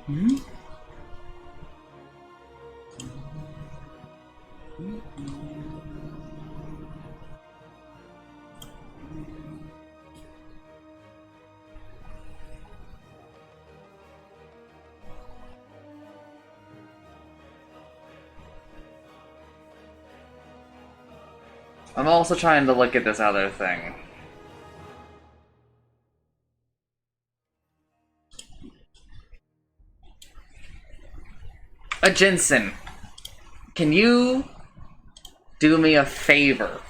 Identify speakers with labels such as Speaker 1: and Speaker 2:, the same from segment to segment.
Speaker 1: Hmm? I'm also trying to look at this other thing. Jensen, can you do me a favor?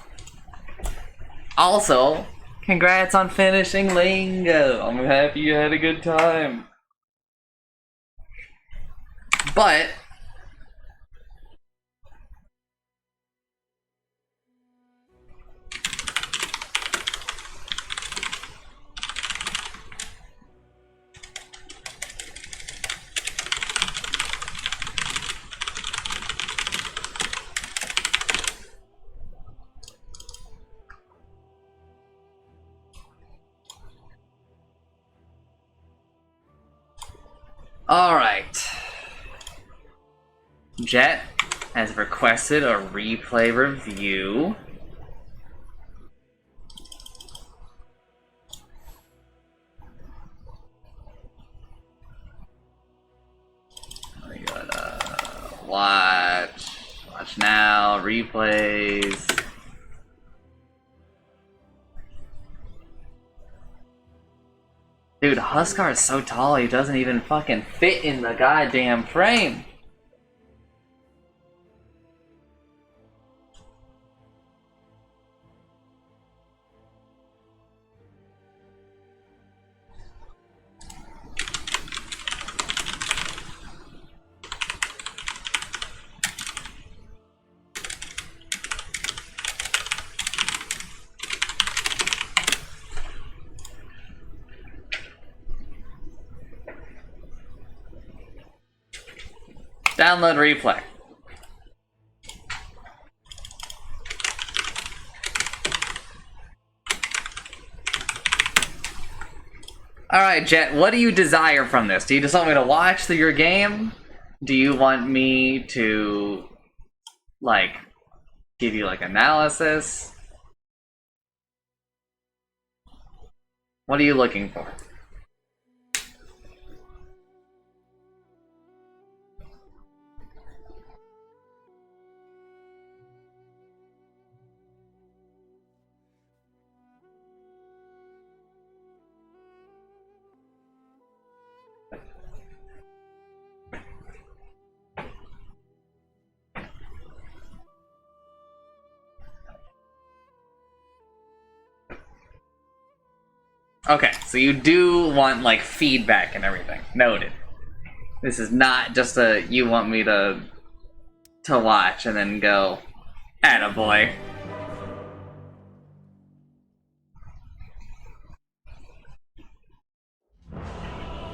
Speaker 1: Also, congrats on finishing Lingo. I'm happy you had a good time. But alright. Jet has requested a replay review. We gotta watch now, replays. Dude, Huskar is so tall, he doesn't even fucking fit in the goddamn frame. Download replay. Alright, Jet, what do you desire from this? Do you just want me to watch through your game? Do you want me to, like, give you, like, analysis? What are you looking for? Okay, so you do want, like, feedback and everything. Noted. This is not just a, you want me to watch and then go, attaboy.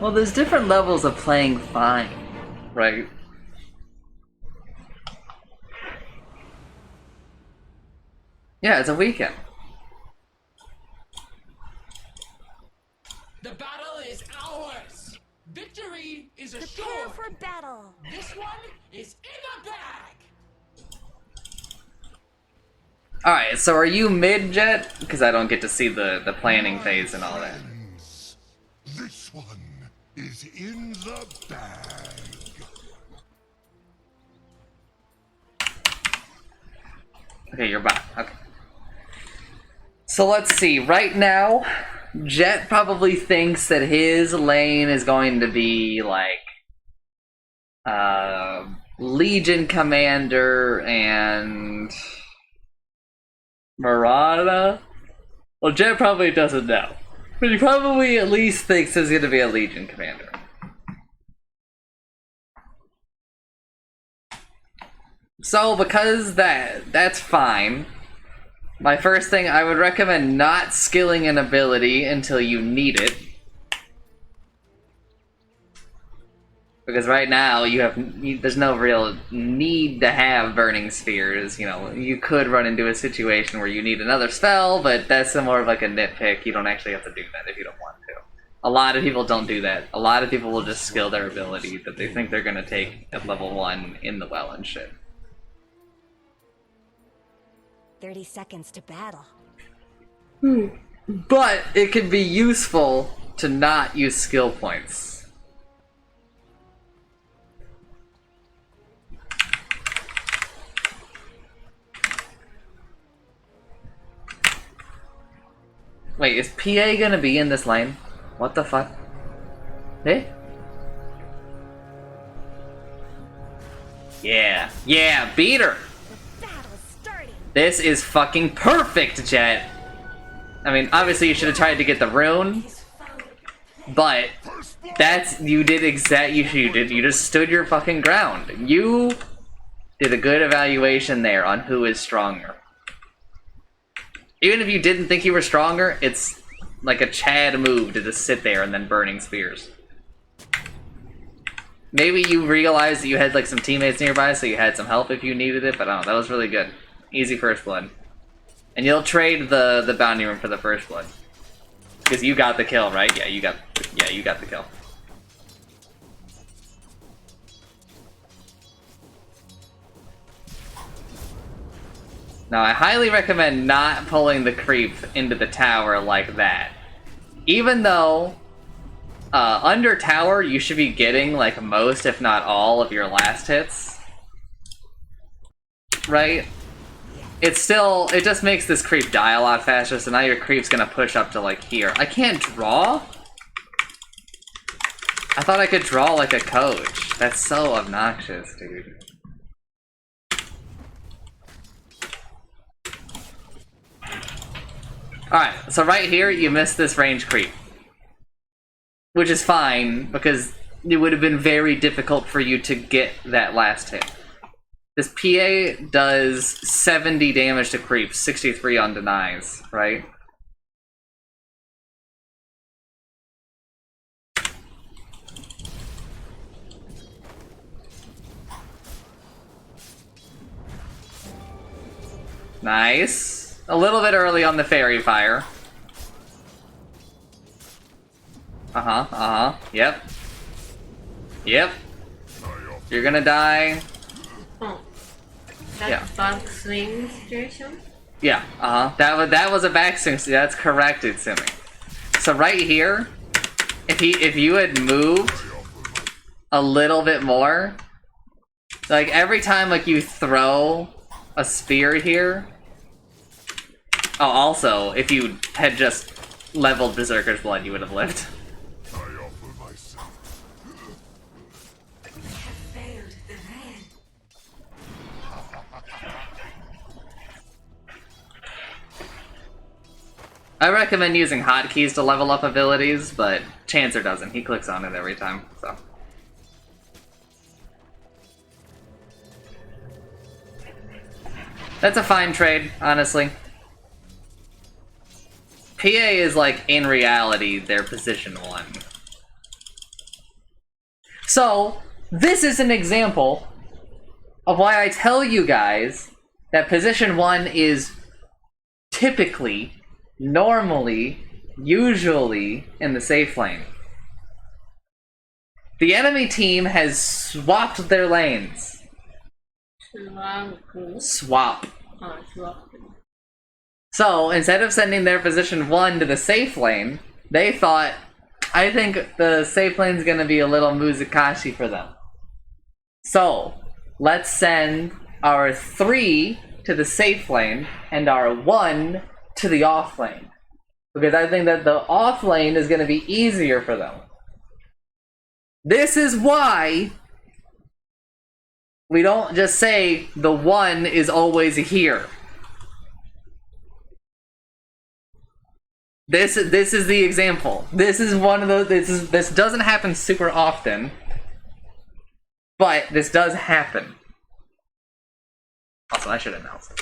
Speaker 1: Well, there's different levels of playing fine, right? Yeah, it's a weekend.
Speaker 2: The battle is ours! Victory is assured!
Speaker 3: Prepare for battle!
Speaker 2: This one is in the bag!
Speaker 1: Alright, so are you mid-jet? Because I don't get to see the planning phase and all that.
Speaker 4: This one is in the bag.
Speaker 1: Okay, you're back. Okay. So let's see. Right now, Jet probably thinks that his lane is going to be like Legion Commander and Marauder. Well, Jet probably doesn't know, but he probably at least thinks it's going to be a Legion Commander. So because that's fine. My first thing, I would recommend not skilling an ability until you need it. Because right now, there's no real need to have Burning Spheres. You know, you could run into a situation where you need another spell, but that's more of like a nitpick. You don't actually have to do that if you don't want to. A lot of people don't do that. A lot of people will just skill their ability that they think they're gonna take at level 1 in the well and shit.
Speaker 3: 30 seconds to battle.
Speaker 1: But it can be useful to not use skill points. Wait, is PA gonna be in this lane? What the fuck? Eh? Yeah. Yeah, beat her!
Speaker 3: The battle's starting.
Speaker 1: This is fucking perfect, Jet! I mean, obviously you should have tried to get the rune, but that's, you did you just stood your fucking ground. You did a good evaluation there on who is stronger. Even if you didn't think you were stronger, it's like a Chad move to just sit there and then burning spears. Maybe you realized that you had like some teammates nearby, so you had some help if you needed it, but I don't know, that was really good. Easy first blood. And you'll trade the bounty room for the first blood. Because you got the kill, right? Yeah, you got the kill. Now, I highly recommend not pulling the creep into the tower like that. Even though, under tower, you should be getting, like, most, if not all, of your last hits. Right? It's still, it just makes this creep die a lot faster, so now your creep's gonna push up to, like, here. I can't draw? I thought I could draw like a coach. That's so obnoxious, dude. Alright, so right here, you missed this range creep. Which is fine, because it would have been very difficult for you to get that last hit. This PA does 70 damage to creeps, 63 on denies, right? Nice. A little bit early on the fairy fire. Yep. Yep. You're gonna die.
Speaker 5: Oh. That's
Speaker 1: Yeah.
Speaker 5: back swing situation?
Speaker 1: Yeah, That was a backswing. That's correct, Utsumi. So right here, if you had moved a little bit more, like every time like you throw a spear here. Oh, also, if you had just leveled Berserker's Blood, you would have lived.
Speaker 4: I offer myself.
Speaker 1: I recommend using hotkeys to level up abilities, but Chancer doesn't. He clicks on it every time, so. That's a fine trade, honestly. PA is like, in reality, their position 1. So, this is an example of why I tell you guys that position 1 is typically, normally, usually in the safe lane. The enemy team has swapped their lanes. Swap.
Speaker 5: Swap.
Speaker 1: So, instead of sending their position 1 to the safe lane, they thought, I think the safe lane's gonna be a little Muzakashi for them. So, let's send our 3 to the safe lane and our 1 to the off lane. Because I think that the off lane is gonna be easier for them. This is why we don't just say the 1 is always here. This is the example. This is one of those. This doesn't happen super often, but this does happen. Also, I should announce it.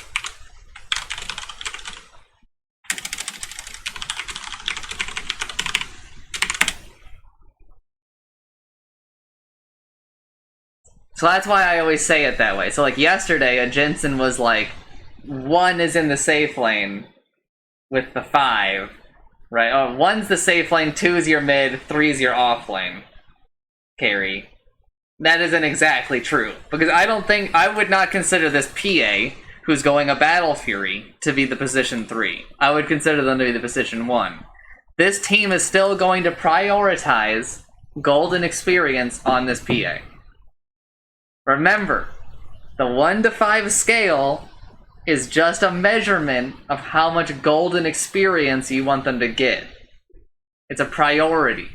Speaker 1: So that's why I always say it that way. So like yesterday, a Jensen was like, 1 is in the safe lane with the 5. right? Oh, 1's the safe lane, 2's your mid, 3's your off lane carry. That isn't exactly true, because I would not consider this PA, who's going a Battle Fury, to be the position 3. I would consider them to be the position 1. This team is still going to prioritize golden experience on this PA. Remember, the 1 to 5 scale is just a measurement of how much golden experience you want them to get. It's a priority.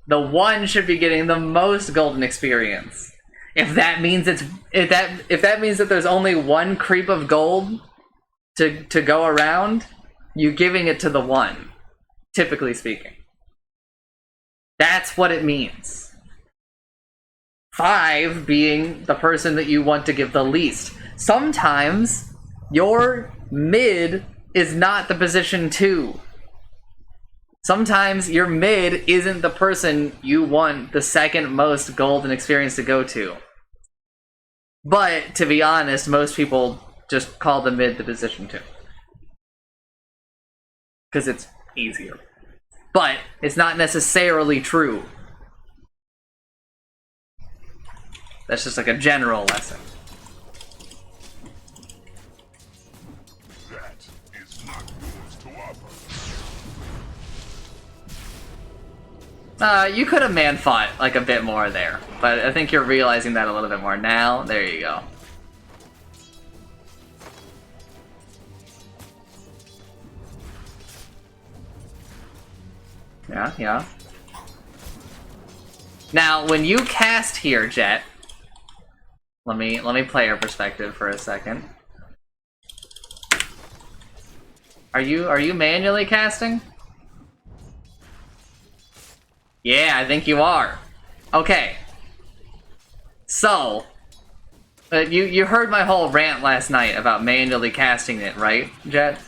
Speaker 1: The 1 should be getting the most golden experience. If that means that there's only 1 creep of gold to go around, you're giving it to the 1, typically speaking. That's what it means. 5 being the person that you want to give the least. Sometimes your mid is not the position 2. Sometimes your mid isn't the person you want the second most golden experience to go to. But, to be honest, most people just call the mid the position 2. Because it's easier. But, it's not necessarily true. That's just like a general lesson.
Speaker 4: That is not yours to offer.
Speaker 1: You could have man fought like a bit more there, but I think you're realizing that a little bit more now. There you go. Yeah. Now, when you cast here, Jet, let me play your perspective for a second. Are you manually casting? Yeah, I think you are. Okay. So, you heard my whole rant last night about manually casting it, right, Jet?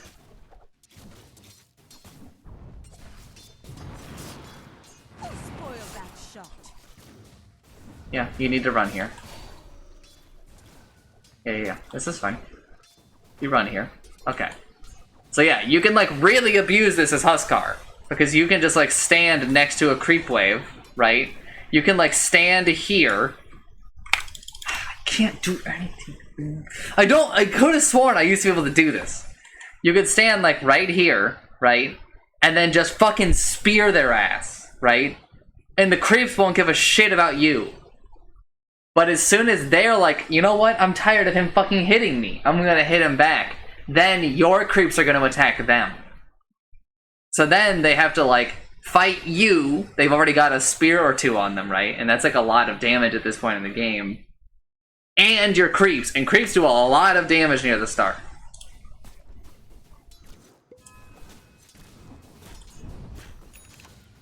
Speaker 3: Spoil that shot.
Speaker 1: Yeah, you need to run here. Yeah. This is fine. You run here. Okay. So yeah, you can like really abuse this as Huskar. Because you can just like stand next to a creep wave, right? You can like stand here. I can't do anything. I could have sworn I used to be able to do this. You could stand like right here, right? And then just fucking spear their ass, right? And the creeps won't give a shit about you. But as soon as they're like, you know what? I'm tired of him fucking hitting me. I'm gonna hit him back. Then your creeps are gonna attack them. So then they have to like fight you. They've already got a spear or 2 on them, right? And that's like a lot of damage at this point in the game. And your creeps. And creeps do a lot of damage near the start.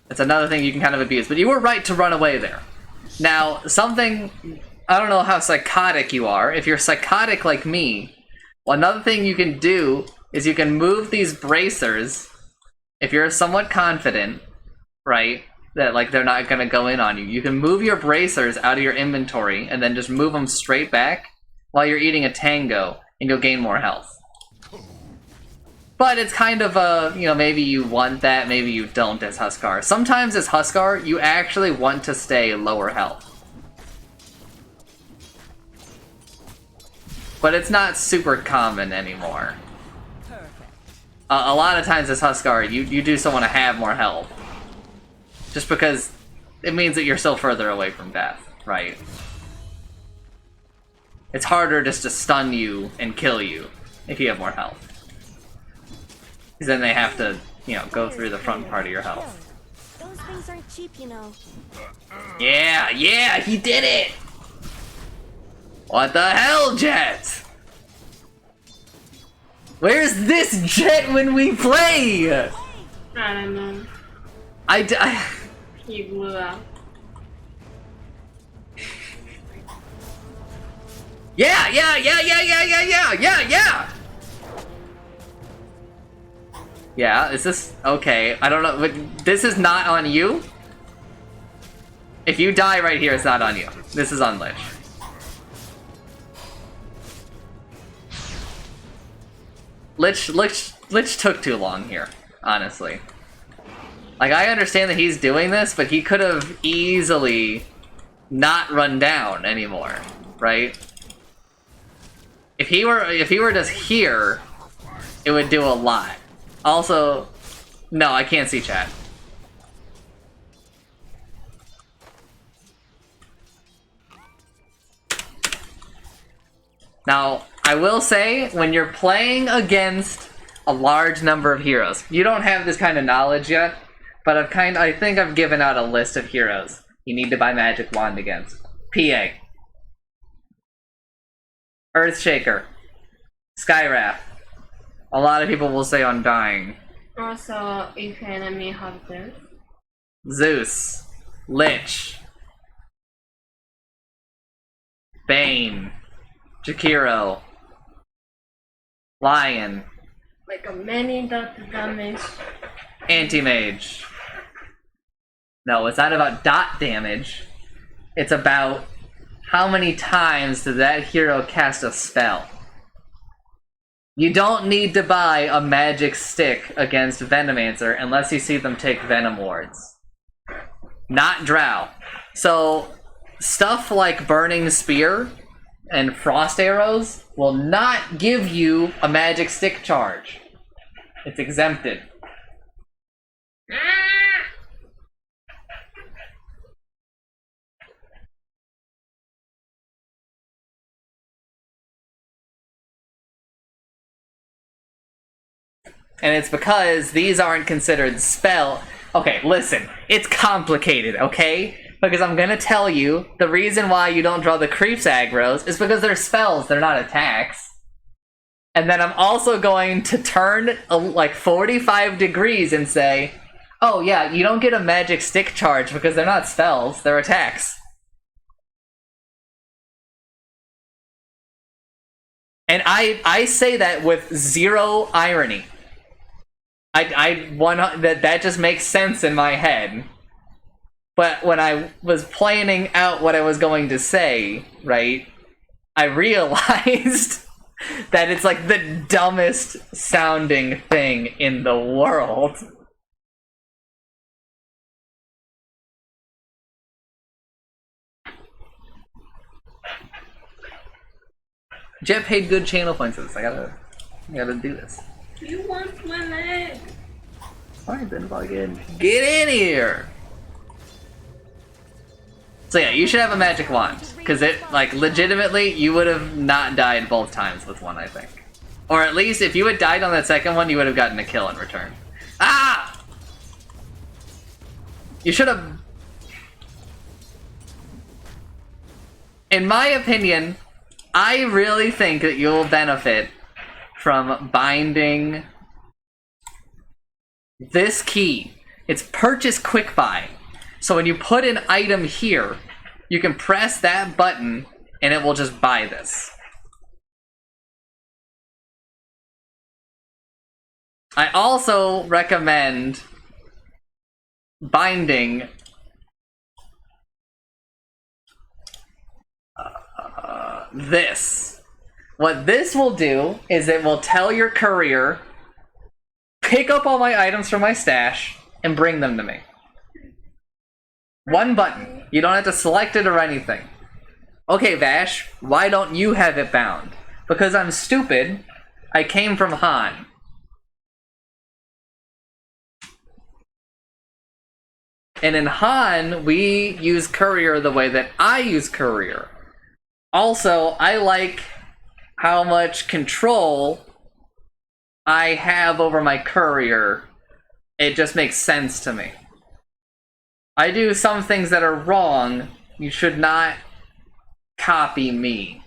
Speaker 1: That's another thing you can kind of abuse. But you were right to run away there. Now, something... I don't know how psychotic you are. If you're psychotic like me, well, another thing you can do is you can move these bracers. If you're somewhat confident, right, that like they're not gonna go in on you, you can move your bracers out of your inventory and then just move them straight back while you're eating a tango, and you'll gain more health. But it's kind of a, you know, maybe you want that, maybe you don't as Huskar. Sometimes as Huskar, you actually want to stay lower health. But it's not super common anymore. A lot of times as Huskar, you do still want to have more health. Just because it means that you're still further away from death, right? It's harder just to stun you and kill you if you have more health. Because then they have to, you know, go through the front part of your health.
Speaker 3: Those things aren't cheap, you know.
Speaker 1: Yeah, he did it! What the hell, Jet? Where's this Jet when we play?
Speaker 5: I don't know. He blew out.
Speaker 1: Yeah! Yeah, is this... Okay, I don't know, but this is not on you? If you die right here, it's not on you. This is on Lich. Lich took too long here, honestly. Like, I understand that he's doing this, but he could have easily not run down anymore, right? If he were just here, it would do a lot. Also, no, I can't see chat. Now, I will say, when you're playing against a large number of heroes, you don't have this kind of knowledge yet, but I think I've given out a list of heroes you need to buy Magic Wand against. PA. Earthshaker. Skywrath. A lot of people will say Undying.
Speaker 5: Also, if enemy have this.
Speaker 1: Zeus. Lich. Bane. Jakiro. Lion.
Speaker 5: Like a many dot damage.
Speaker 1: Anti-mage. No, it's not about dot damage. It's about how many times did that hero cast a spell. You don't need to buy a magic stick against Venomancer unless you see them take Venom Wards. Not Drow. So, stuff like Burning Spear and Frost Arrows will not give you a magic stick charge. It's exempted. And it's because these aren't considered spell. Okay, listen, it's complicated, okay? Because I'm gonna tell you, the reason why you don't draw the creeps aggros is because they're spells, they're not attacks. And then I'm also going to turn like 45 degrees and say, oh yeah, you don't get a magic stick charge because they're not spells, they're attacks. And I say that with zero irony. That just makes sense in my head. But when I was planning out what I was going to say, right, I realized that it's like the dumbest sounding thing in the world. Jet paid good channel points for this. I gotta do this.
Speaker 5: You want my leg?
Speaker 1: Fine, then fucking get in here! So yeah, you should have a magic wand. Because it, like, legitimately, you would have not died both times with one, I think. Or at least, if you had died on that second one, you would have gotten a kill in return. Ah! You should have... In my opinion, I really think that you'll benefit from binding this key. It's purchase quick buy. So when you put an item here, you can press that button and it will just buy this. I also recommend binding this. What this will do is it will tell your courier, pick up all my items from my stash and bring them to me. One button. You don't have to select it or anything. Okay, Vash, why don't you have it bound? Because I'm stupid. I came from Han. And in Han, we use courier the way that I use courier. Also, I like how much control I have over my courier. It just makes sense to me. I do some things that are wrong. You should not copy me.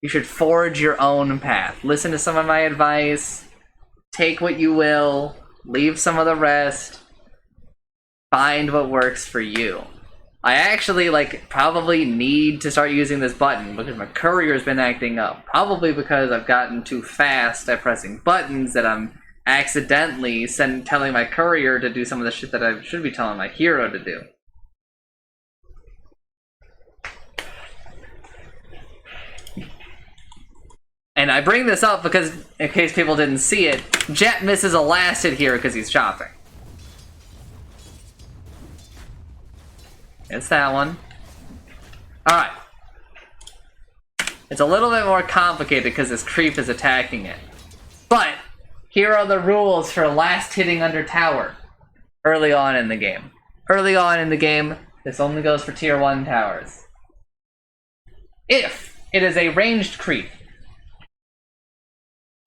Speaker 1: You should forge your own path. Listen to some of my advice. Take what you will. Leave some of the rest. Find what works for you. I actually, probably need to start using this button because my courier's been acting up. Probably because I've gotten too fast at pressing buttons that I'm accidentally telling my courier to do some of the shit that I should be telling my hero to do. And I bring this up because, in case people didn't see it, Jet misses a last hit here because he's chopping. It's that one. Alright. It's a little bit more complicated because this creep is attacking it. But, here are the rules for last hitting under tower. Early on in the game. Early on in the game, this only goes for tier 1 towers. If it is a ranged creep,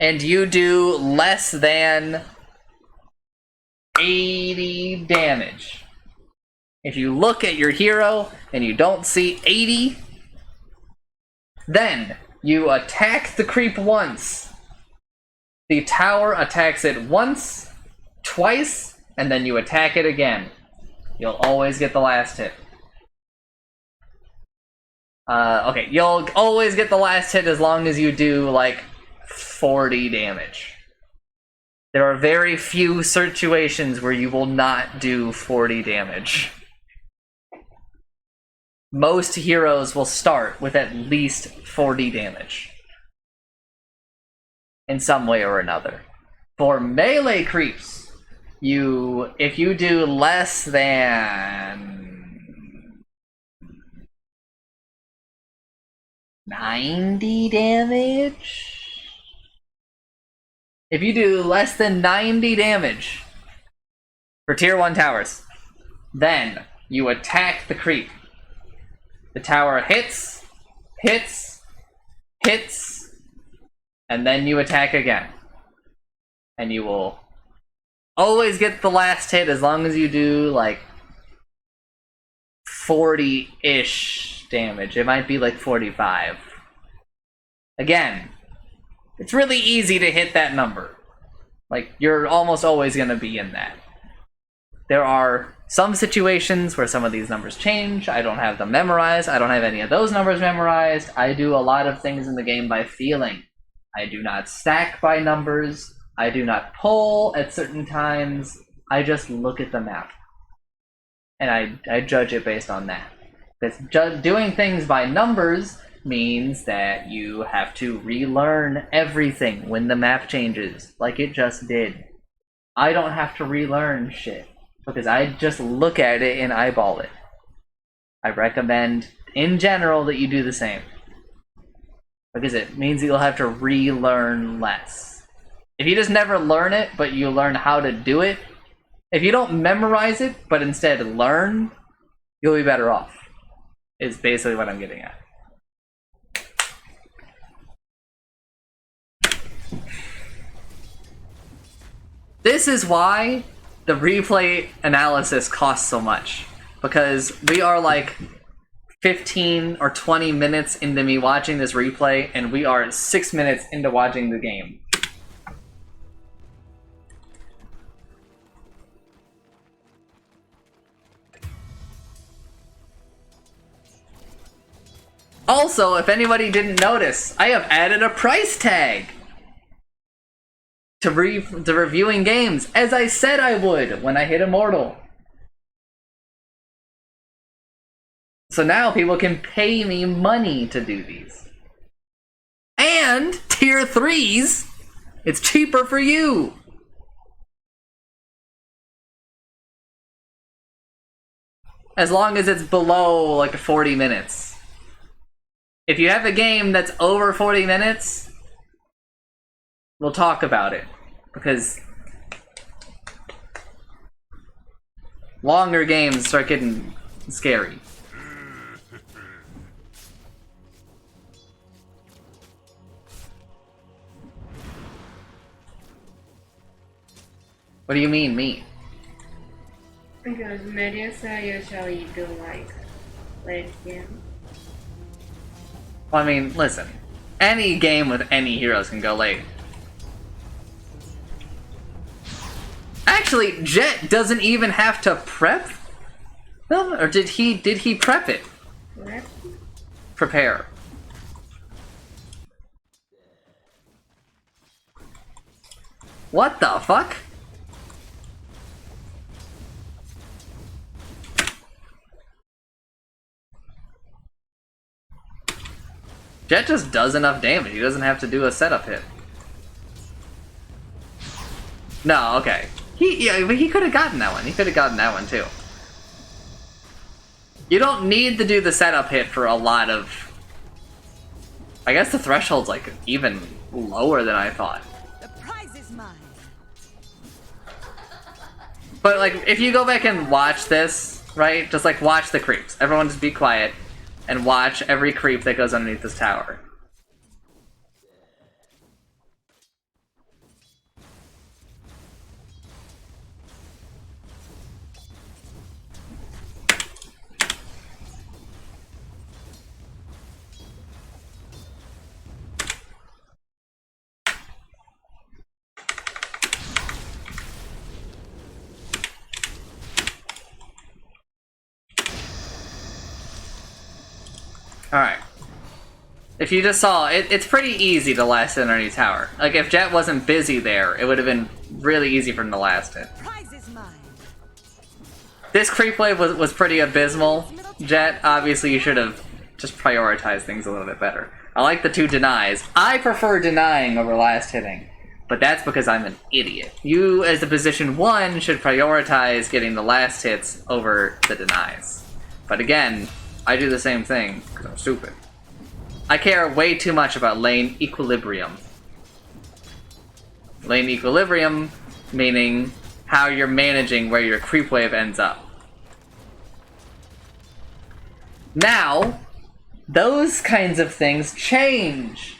Speaker 1: and you do less than 80 damage. If you look at your hero and you don't see 80, then you attack the creep once. The tower attacks it once, twice, and then you attack it again. You'll always get the last hit. Okay, you'll always get the last hit as long as you do, like, 40 damage. There are very few situations where you will not do 40 damage. Most heroes will start with at least 40 damage. In some way or another. For melee creeps, if you do less than 90 damage? If you do less than 90 damage for tier 1 towers, then you attack the creep. The tower hits, hits, hits, and then you attack again. And you will always get the last hit as long as you do like 40-ish damage. It might be like 45. Again, it's really easy to hit that number. Like, you're almost always going to be in that. There are some situations where some of these numbers change. I don't have them memorized. I don't have any of those numbers memorized. I do a lot of things in the game by feeling. I do not stack by numbers. I do not pull at certain times. I just look at the map. And I judge it based on that. Because doing things by numbers means that you have to relearn everything when the map changes, like it just did. I don't have to relearn shit, because I just look at it and eyeball it. I recommend, in general, that you do the same. Because it means you'll have to relearn less. If you just never learn it, but you learn how to do it, if you don't memorize it, but instead learn, you'll be better off. Is basically what I'm getting at. This is why the replay analysis costs so much. Because we are like 15 or 20 minutes into me watching this replay, and we are 6 minutes into watching the game. Also, if anybody didn't notice, I have added a price tag to reviewing games, as I said I would when I hit Immortal. So now people can pay me money to do these. And tier 3s, it's cheaper for you. As long as it's below like 40 minutes. If you have a game that's over 40 minutes, we'll talk about it. Because longer games start getting scary. What do you mean, me?
Speaker 5: Because Medusa usually do like late game.
Speaker 1: Well, I mean, listen. Any game with any heroes can go late. Actually, Jet doesn't even have to prep? No, or did he prep it?
Speaker 5: What?
Speaker 1: Prepare. What the fuck? Jet just does enough damage. He doesn't have to do a setup hit. No, okay. He could have gotten that one. He could have gotten that one too. You don't need to do the setup hit for a lot of... I guess the threshold's like even lower than I thought.
Speaker 3: The prize is mine.
Speaker 1: But like, if you go back and watch this, right? Just like watch the creeps. Everyone just be quiet and watch every creep that goes underneath this tower. Alright. If you just saw, it's pretty easy to last hit underneath tower. Like, if Jet wasn't busy there, it would have been really easy for him to last it.
Speaker 3: Prize is mine.
Speaker 1: This creep wave was pretty abysmal. Jet, obviously you should have just prioritized things a little bit better. I like the 2 denies. I prefer denying over last hitting, but that's because I'm an idiot. You, as the position 1, should prioritize getting the last hits over the denies. But again, I do the same thing, because I'm stupid. I care way too much about lane equilibrium. Lane equilibrium, meaning how you're managing where your creep wave ends up. Now, those kinds of things change.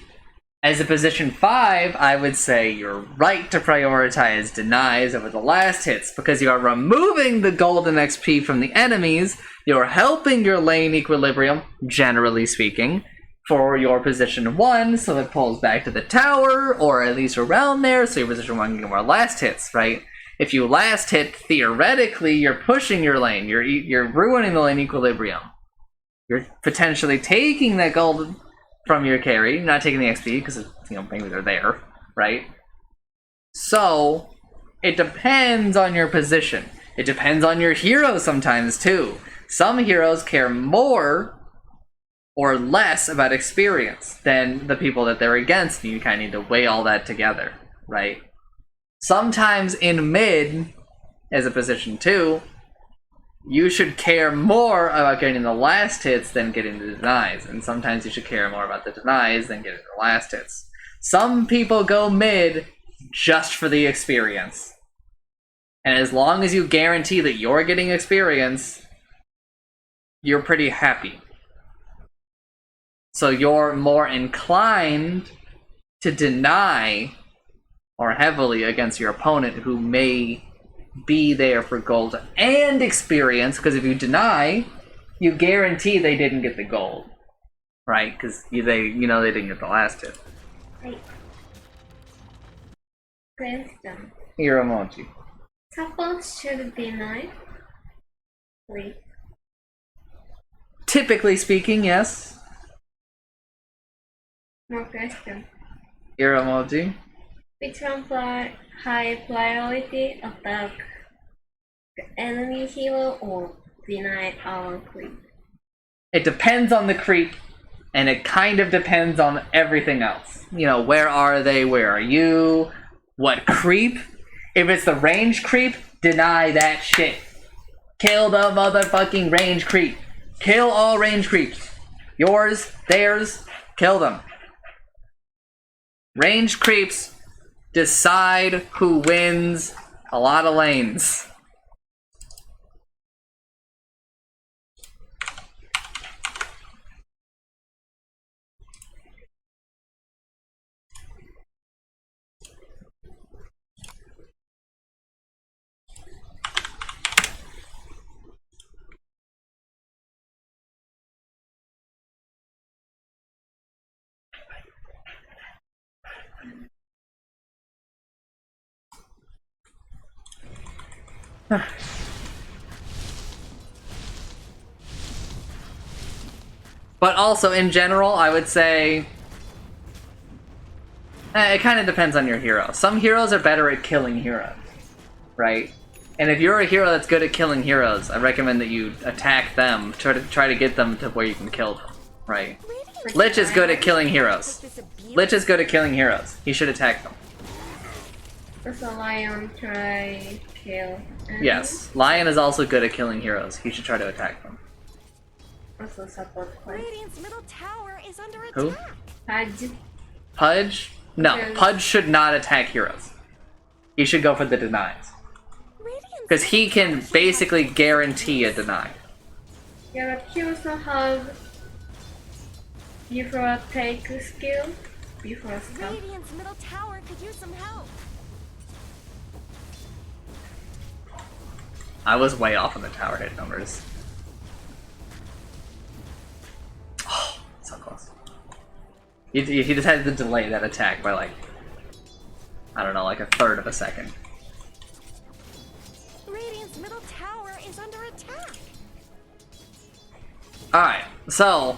Speaker 1: As a position 5, I would say you're right to prioritize denies over the last hits, because you are removing the golden XP from the enemies, you're helping your lane equilibrium, generally speaking, for your position 1, so it pulls back to the tower, or at least around there, so your position 1 can get more last hits, right? If you last hit, theoretically, you're pushing your lane, you're ruining the lane equilibrium. You're potentially taking that gold from your carry, not taking the XP, because, you know, maybe they're there, right? So, it depends on your position. It depends on your hero sometimes, too. Some heroes care more or less about experience than the people that they're against, and you kind of need to weigh all that together, right? Sometimes in mid, as a position 2, you should care more about getting the last hits than getting the denies, and sometimes you should care more about the denies than getting the last hits. Some people go mid just for the experience, and as long as you guarantee that you're getting experience, you're pretty happy. So you're more inclined to deny more heavily against your opponent who may be there for gold and experience, because if you deny, you guarantee they didn't get the gold, right? Because they didn't get the last hit.
Speaker 5: Right. Question.
Speaker 1: Your emoji.
Speaker 5: Support should deny. Wait.
Speaker 1: Typically speaking, yes.
Speaker 5: More question.
Speaker 1: Your emoji.
Speaker 5: Which one high priority attack the enemy hero or deny our creep?
Speaker 1: It depends on the creep, and it kind of depends on everything else. You know, where are they? Where are you? What creep? If it's the range creep, deny that shit. Kill the motherfucking range creep. Kill all range creeps. Yours, theirs, kill them. Range creeps decide who wins a lot of lanes. But also, in general, I would say it kind of depends on your hero. Some heroes are better at killing heroes, right? And if you're a hero that's good at killing heroes, I recommend that you attack them, try to get them to where you can kill them, right? Lich is good at killing heroes. Lich is good at killing heroes. He should attack them.
Speaker 5: Does a lion try kill?
Speaker 1: Yes, Lion is also good at killing heroes. He should try to attack them.
Speaker 5: Also support play.
Speaker 3: Radiant's middle tower is under
Speaker 1: Who?
Speaker 3: attack.
Speaker 5: Pudge.
Speaker 1: Pudge? No,
Speaker 5: Okay.
Speaker 1: Pudge should not attack heroes. He should go for the denies.
Speaker 3: Radiant's
Speaker 1: Because he can basically guarantee a deny.
Speaker 5: Yeah, but he also have before take skill, before stuff.
Speaker 3: Radiant's middle tower could use some help.
Speaker 1: I was way off on the tower hit numbers. Oh, so close. He just had to delay that attack by like, I don't know, like a third of a second.
Speaker 3: Radiant's middle tower is under attack.
Speaker 1: Alright, so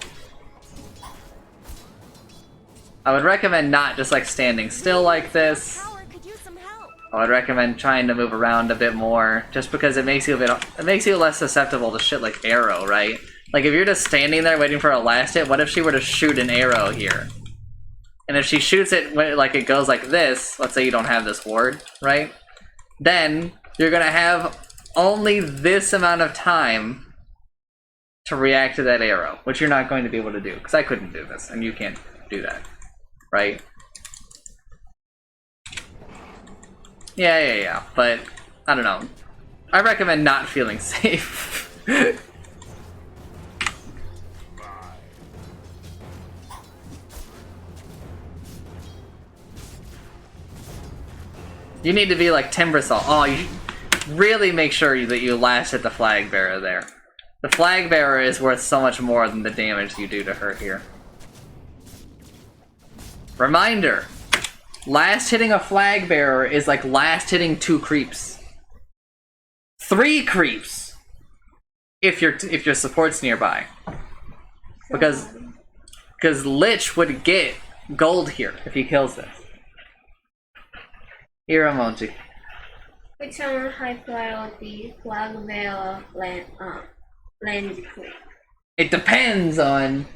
Speaker 1: I would recommend not just like standing still like this.
Speaker 3: Tower could use some help.
Speaker 1: I would recommend trying to move around a bit more, just because it makes you less susceptible to shit like arrow, right? Like if you're just standing there waiting for a last hit, what if she were to shoot an arrow here? And if she shoots it when like it goes like this, let's say you don't have this ward, right? Then you're gonna have only this amount of time to react to that arrow, which you're not going to be able to do, because I couldn't do this, and you can't do that, right? Yeah, but I don't know. I recommend not feeling safe. You need to be like Timbersalt. Oh, you really make sure that you last hit the flag bearer there. The flag bearer is worth so much more than the damage you do to her here. Reminder. Last hitting a flag bearer is like last hitting 2 creeps. 3 creeps! If your support's nearby. Because Lich would get gold here if he kills this. Here emoji.
Speaker 5: Which one high priority flag bearer range quick?
Speaker 1: It depends on...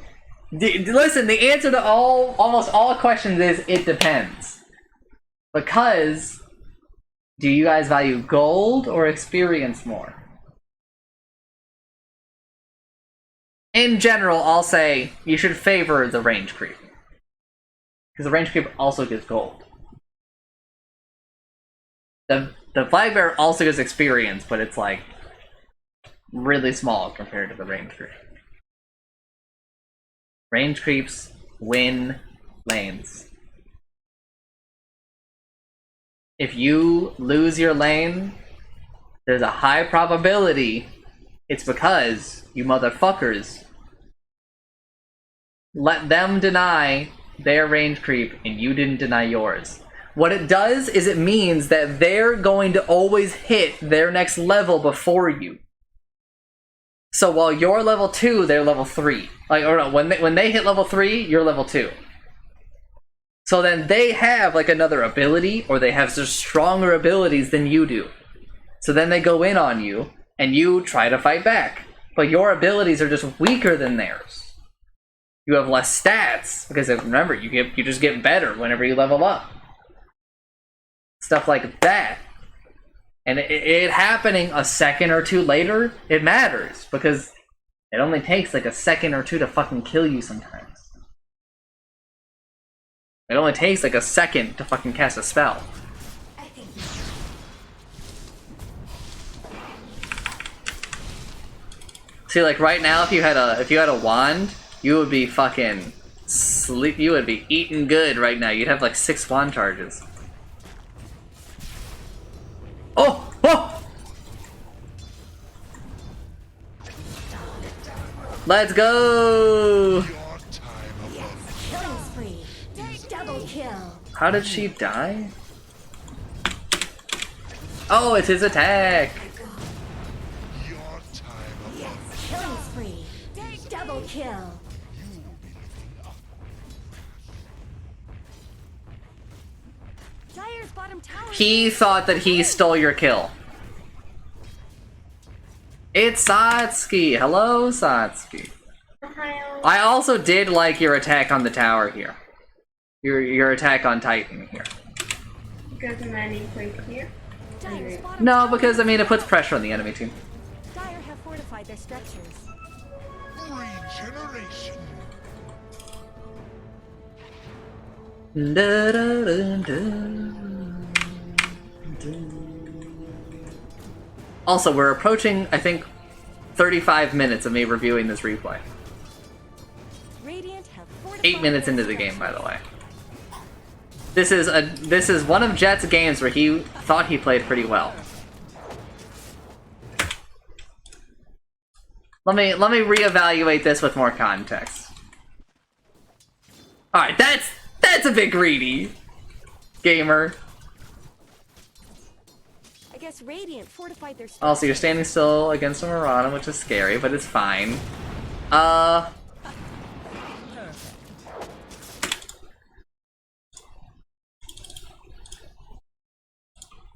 Speaker 1: Listen, the answer to almost all questions is it depends. Because do you guys value gold or experience more? In general, I'll say you should favor the range creep. Because the range creep also gives gold. The flag bearer also gives experience, but it's like really small compared to the range creep. Range creeps win lanes. If you lose your lane, there's a high probability it's because you motherfuckers let them deny their range creep and you didn't deny yours. What it does is it means that they're going to always hit their next level before you. So while you're level 2, they're level 3. Like, or no, when they hit level 3, you're level 2. So then they have like another ability, or they have just stronger abilities than you do. So then they go in on you, and you try to fight back. But your abilities are just weaker than theirs. You have less stats, because remember, you just get better whenever you level up. Stuff like that. And it happening a second or 2 later, it matters, because it only takes like a second or 2 to fucking kill you sometimes. It only takes like a second to fucking cast a spell. See, like right now, if you had a wand, you would be fucking sleep. You would be eating good right now. You'd have like 6 wand charges. Oh! Oh! Let's go!
Speaker 3: Killing spree. Double kill.
Speaker 1: How did she die? Oh, it's his attack!
Speaker 4: Your time of
Speaker 3: Killing spree. Double kill. Dire's bottom tower.
Speaker 1: He thought that he stole your kill. It's Satsuki! Hello, Satsuki.
Speaker 5: Ohio.
Speaker 1: I also did like your attack on the tower here. Your attack on Titan here.
Speaker 5: Because many quick here.
Speaker 3: Dire's bottom
Speaker 1: No,
Speaker 3: tower.
Speaker 1: because I mean it puts pressure on the enemy team.
Speaker 3: Dire have fortified their structures.
Speaker 4: Regeneration.
Speaker 1: Also, we're approaching, I think, 35 minutes of me reviewing this replay.
Speaker 3: Radiant have
Speaker 1: 8 minutes into the game, by the way. This is one of Jet's games where he thought he played pretty well. Let me reevaluate this with more context. All right, that's a bit greedy, gamer.
Speaker 3: I guess Radiant fortified their
Speaker 1: Also, you're standing still against a Mirana, which is scary, but it's fine.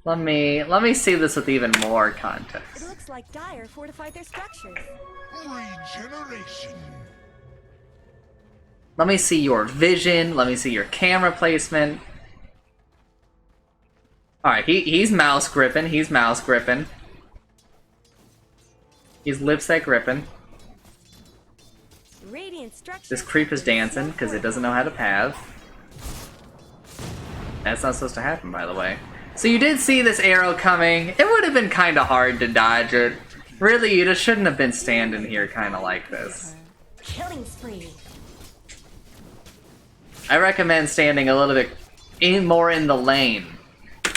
Speaker 1: Let me see this with even more context.
Speaker 3: It looks like Dire fortified their structures.
Speaker 4: Regeneration.
Speaker 1: Let me see your vision. Let me see your camera placement. Alright, he's mouse gripping. He's mouse gripping. He's lipstick gripping.
Speaker 3: Radiant structures.
Speaker 1: This creep is dancing because it doesn't know how to path. That's not supposed to happen, by the way. So you did see this arrow coming. It would have been kind of hard to dodge it. Really, you just shouldn't have been standing here kind of like this.
Speaker 3: Killing spree.
Speaker 1: I recommend standing a little bit more in the lane.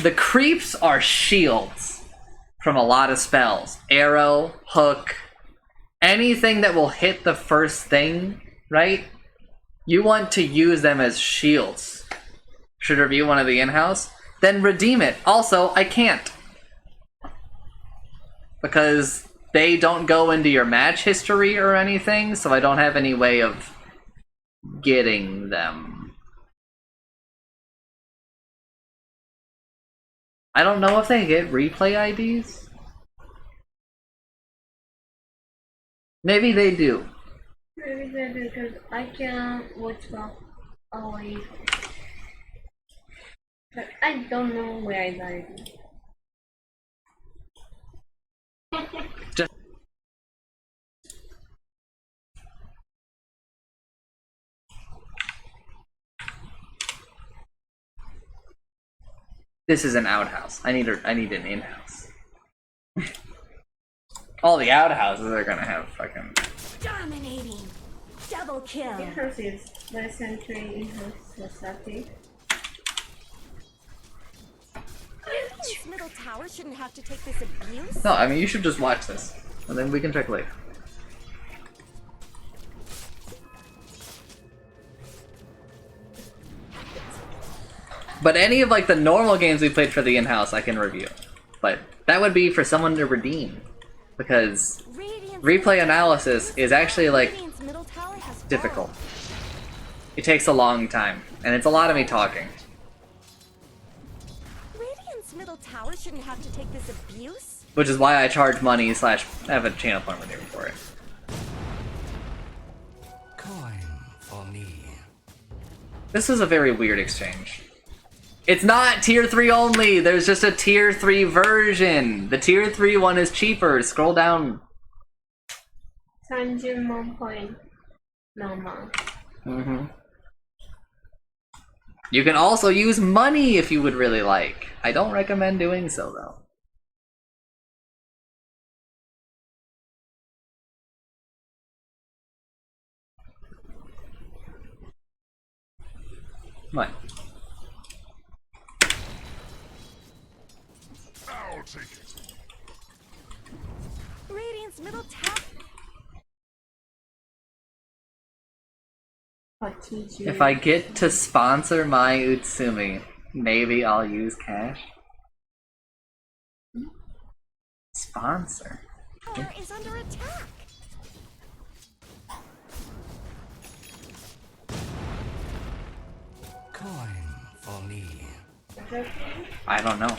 Speaker 1: The creeps are shields from a lot of spells. Arrow, hook, anything that will hit the first thing, right? You want to use them as shields. Should review one of the in-house? Then redeem it. Also, I can't. Because they don't go into your match history or anything, so I don't have any way of getting them. I don't know if they get replay IDs. Maybe they do.
Speaker 5: Maybe they do because I can watch back always. But I don't know where I died.
Speaker 1: Just this is an outhouse. I need an in-house. All the outhouses are gonna have fucking
Speaker 3: Dominating. Double kill.
Speaker 5: In-house is the century in-house society.
Speaker 3: Radiant's middle tower shouldn't have to take this abuse.
Speaker 1: No, I mean, you should just watch this, and then we can check later. But any of, like, the normal games we played for the in-house, I can review. But that would be for someone to redeem. Because
Speaker 3: Radiant's
Speaker 1: replay analysis is actually, like,
Speaker 3: Radiant's middle tower has
Speaker 1: difficult.
Speaker 3: fallen.
Speaker 1: It takes a long time, and it's a lot of me talking.
Speaker 3: Radiant's middle tower shouldn't have to take this abuse.
Speaker 1: Which is why I charge money / have a channel point redeem for it.
Speaker 2: Coin for me.
Speaker 1: This was a very weird exchange. It's not tier 3 only, there's just a tier 3 version. The tier 3 one is cheaper. Scroll down.
Speaker 5: 30만 point normal.
Speaker 1: You can also use money if you would really like. I don't recommend doing so though. What?
Speaker 4: I'll take it.
Speaker 3: Radiant's middle tower.
Speaker 1: If I get to sponsor my Utsumi, maybe I'll use cash. Sponsor?
Speaker 3: Tower is under attack.
Speaker 2: Coin for me.
Speaker 1: I don't know.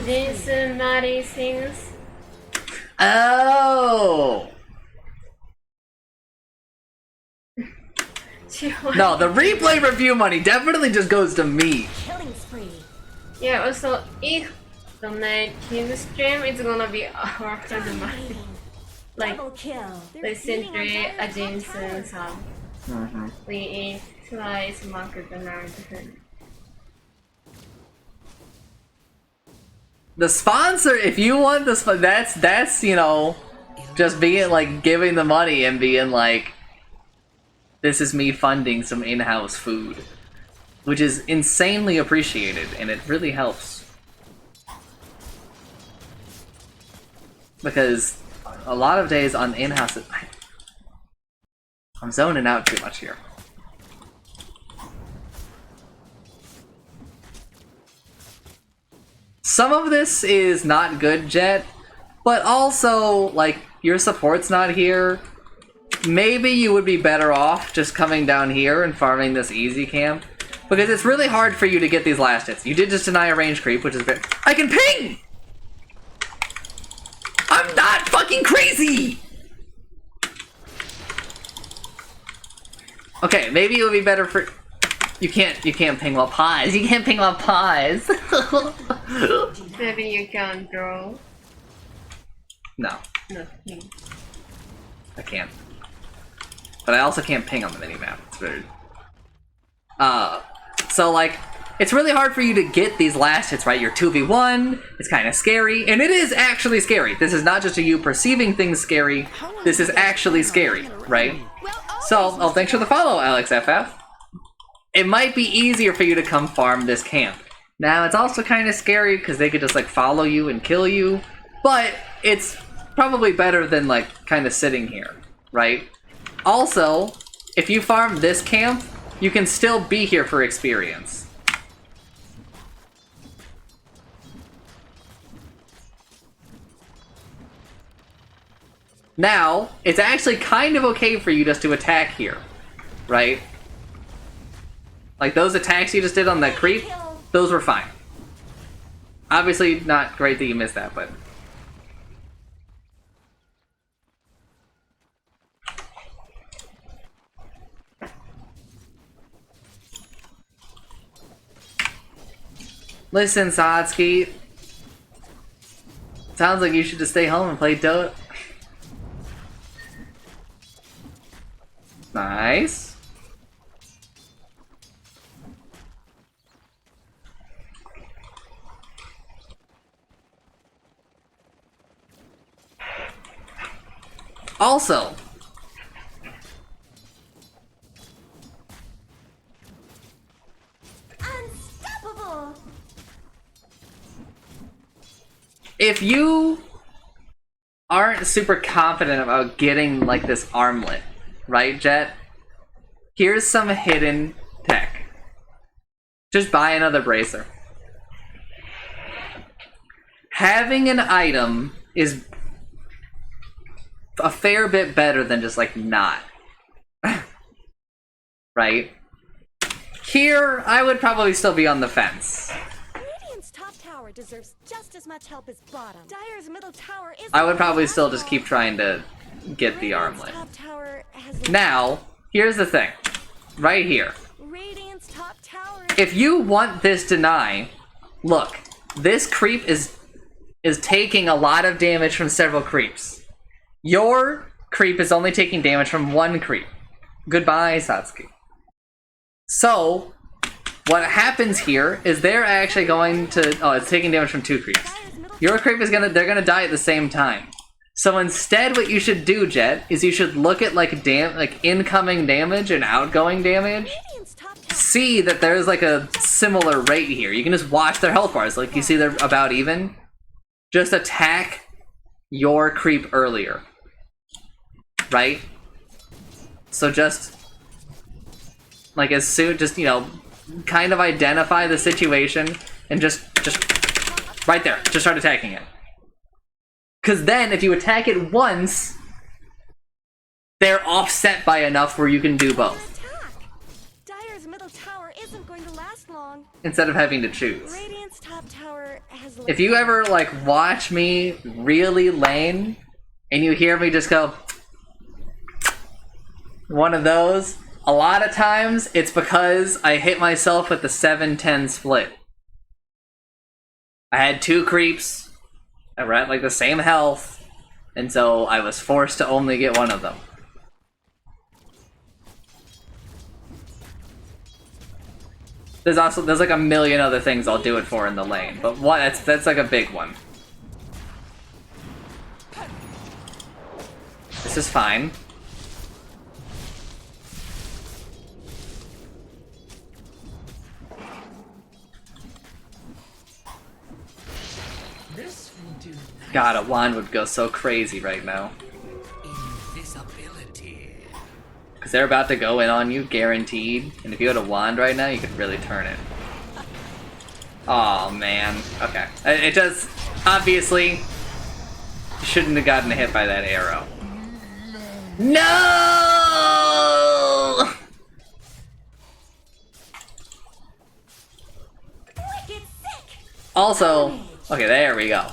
Speaker 5: This Maddie sings.
Speaker 1: Oh! No, the replay review money definitely just goes to me.
Speaker 3: Killing spree.
Speaker 5: Yeah, also, if donate team stream, it's gonna be after the money. Like,
Speaker 3: Double kill.
Speaker 5: the Sentry, a Jameson, some.
Speaker 1: Mm-hmm.
Speaker 5: We eat slice, market, and everything.
Speaker 1: The sponsor, if you want the that's you know, just being like giving the money and being like, this is me funding some in-house food, which is insanely appreciated and it really helps because a lot of days on in-house, I'm zoning out too much here. Some of this is not good, Jet, but also, like, your support's not here. Maybe you would be better off just coming down here and farming this easy camp. Because it's really hard for you to get these last hits. You did just deny a range creep, which is very— I can ping! I'm not fucking crazy! Okay, maybe it would be better for— You can't ping while pause. You can't ping while pause.
Speaker 5: Maybe you can draw.
Speaker 1: No,
Speaker 5: Nothing.
Speaker 1: I can't. But I also can't ping on the minimap. It's weird. So like, it's really hard for you to get these last hits, right? You're 2v1, it's kind of scary, and it is actually scary. This is not just a you perceiving things scary, this is actually scary, right? So, oh, thanks for the follow, AlexFF. It might be easier for you to come farm this camp. Now, it's also kind of scary because they could just like follow you and kill you, but it's probably better than like kind of sitting here, right? Also, if you farm this camp, you can still be here for experience. Now, it's actually kind of okay for you just to attack here, right? Like those attacks you just did on that creep, those were fine. Obviously not great that you missed that, but... Listen, Satsuki. Sounds like you should just stay home and play Dota. Nice. Also,
Speaker 3: Unstoppable.
Speaker 1: if you aren't super confident about getting like this armlet, right, Jet? Here's some hidden tech. Just buy another bracer. Having an item is a fair bit better than just like not. Right? Here, I would probably still be on the fence.
Speaker 3: Radiant's top tower deserves just as much help as bottom. Dire's middle tower is.
Speaker 1: I would probably still just keep trying to get the armlet.
Speaker 3: Top tower has
Speaker 1: Now, here's the thing. Right here.
Speaker 3: Radiant's top tower.
Speaker 1: If you want this deny, look, this creep is taking a lot of damage from several creeps. Your creep is only taking damage from one creep. Goodbye, Satsuki. So, what happens here is they're actually going to... Oh, it's taking damage from two creeps. Your creep is they're gonna die at the same time. So instead, what you should do, Jet, is you should look at like incoming damage and outgoing damage.
Speaker 3: Radiant's top tower.
Speaker 1: See that there's like a similar rate here. You can just watch their health bars. Like you see they're about even. Just attack your creep earlier. Right? So just like as soon, just, you know, kind of identify the situation and just right there, just start attacking it. Because then if you attack it once, they're offset by enough where you can do both.
Speaker 3: Attack. Dire's middle tower isn't going to last long.
Speaker 1: Instead of having to choose.
Speaker 3: Radiant's top tower has.
Speaker 1: If you ever like watch me really lane and you hear me just go one of those, a lot of times it's because I hit myself with the 7-10 split. I had 2 creeps. I were at like the same health, and so I was forced to only get one of them. There's like a million other things I'll do it for in the lane, but that's like a big one. This is fine.
Speaker 2: This will do.
Speaker 1: God, a wand would go so crazy right now.
Speaker 2: Invisibility.
Speaker 1: Because they're about to go in on you, guaranteed. And if you had a wand right now, you could really turn it. Oh man. Okay. It does. Obviously, you shouldn't have gotten hit by that arrow. No!
Speaker 3: Wicked sick.
Speaker 1: Also, okay, there we go.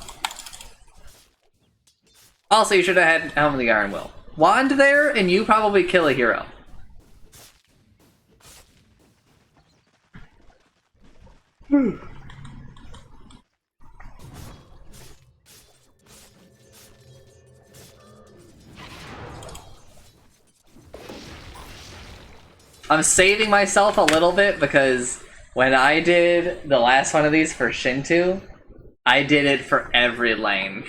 Speaker 1: Also, you should have had Helm of the Iron Will. Wand there, and you probably kill a hero. I'm saving myself a little bit because when I did the last one of these for Shinto, I did it for every lane.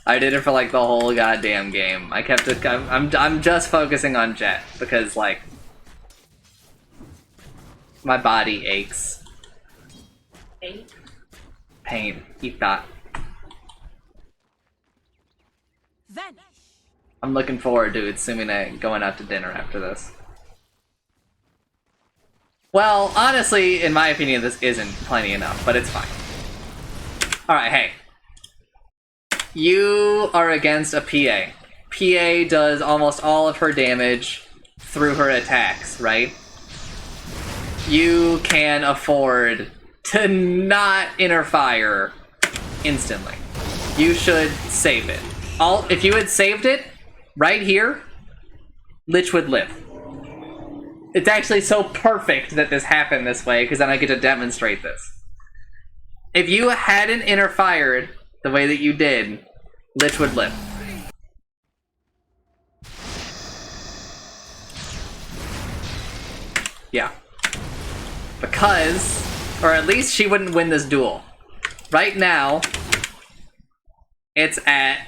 Speaker 1: I did it for like the whole goddamn game. I kept it. I'm just focusing on Jet because like my body aches. Pain. Eat that.
Speaker 3: Vanish.
Speaker 1: I'm looking forward to Utsumine going out to dinner after this. Well, honestly, in my opinion, this isn't plenty enough, but it's fine. Alright, hey. You are against a PA. PA does almost all of her damage through her attacks, right? You can afford to not interfere instantly. You should save it. If you had saved it right here, Lich would live. It's actually so perfect that this happened this way, because then I get to demonstrate this. If you hadn't interfered the way that you did, Lich would live. Yeah. Because, or at least she wouldn't win this duel. Right now, it's at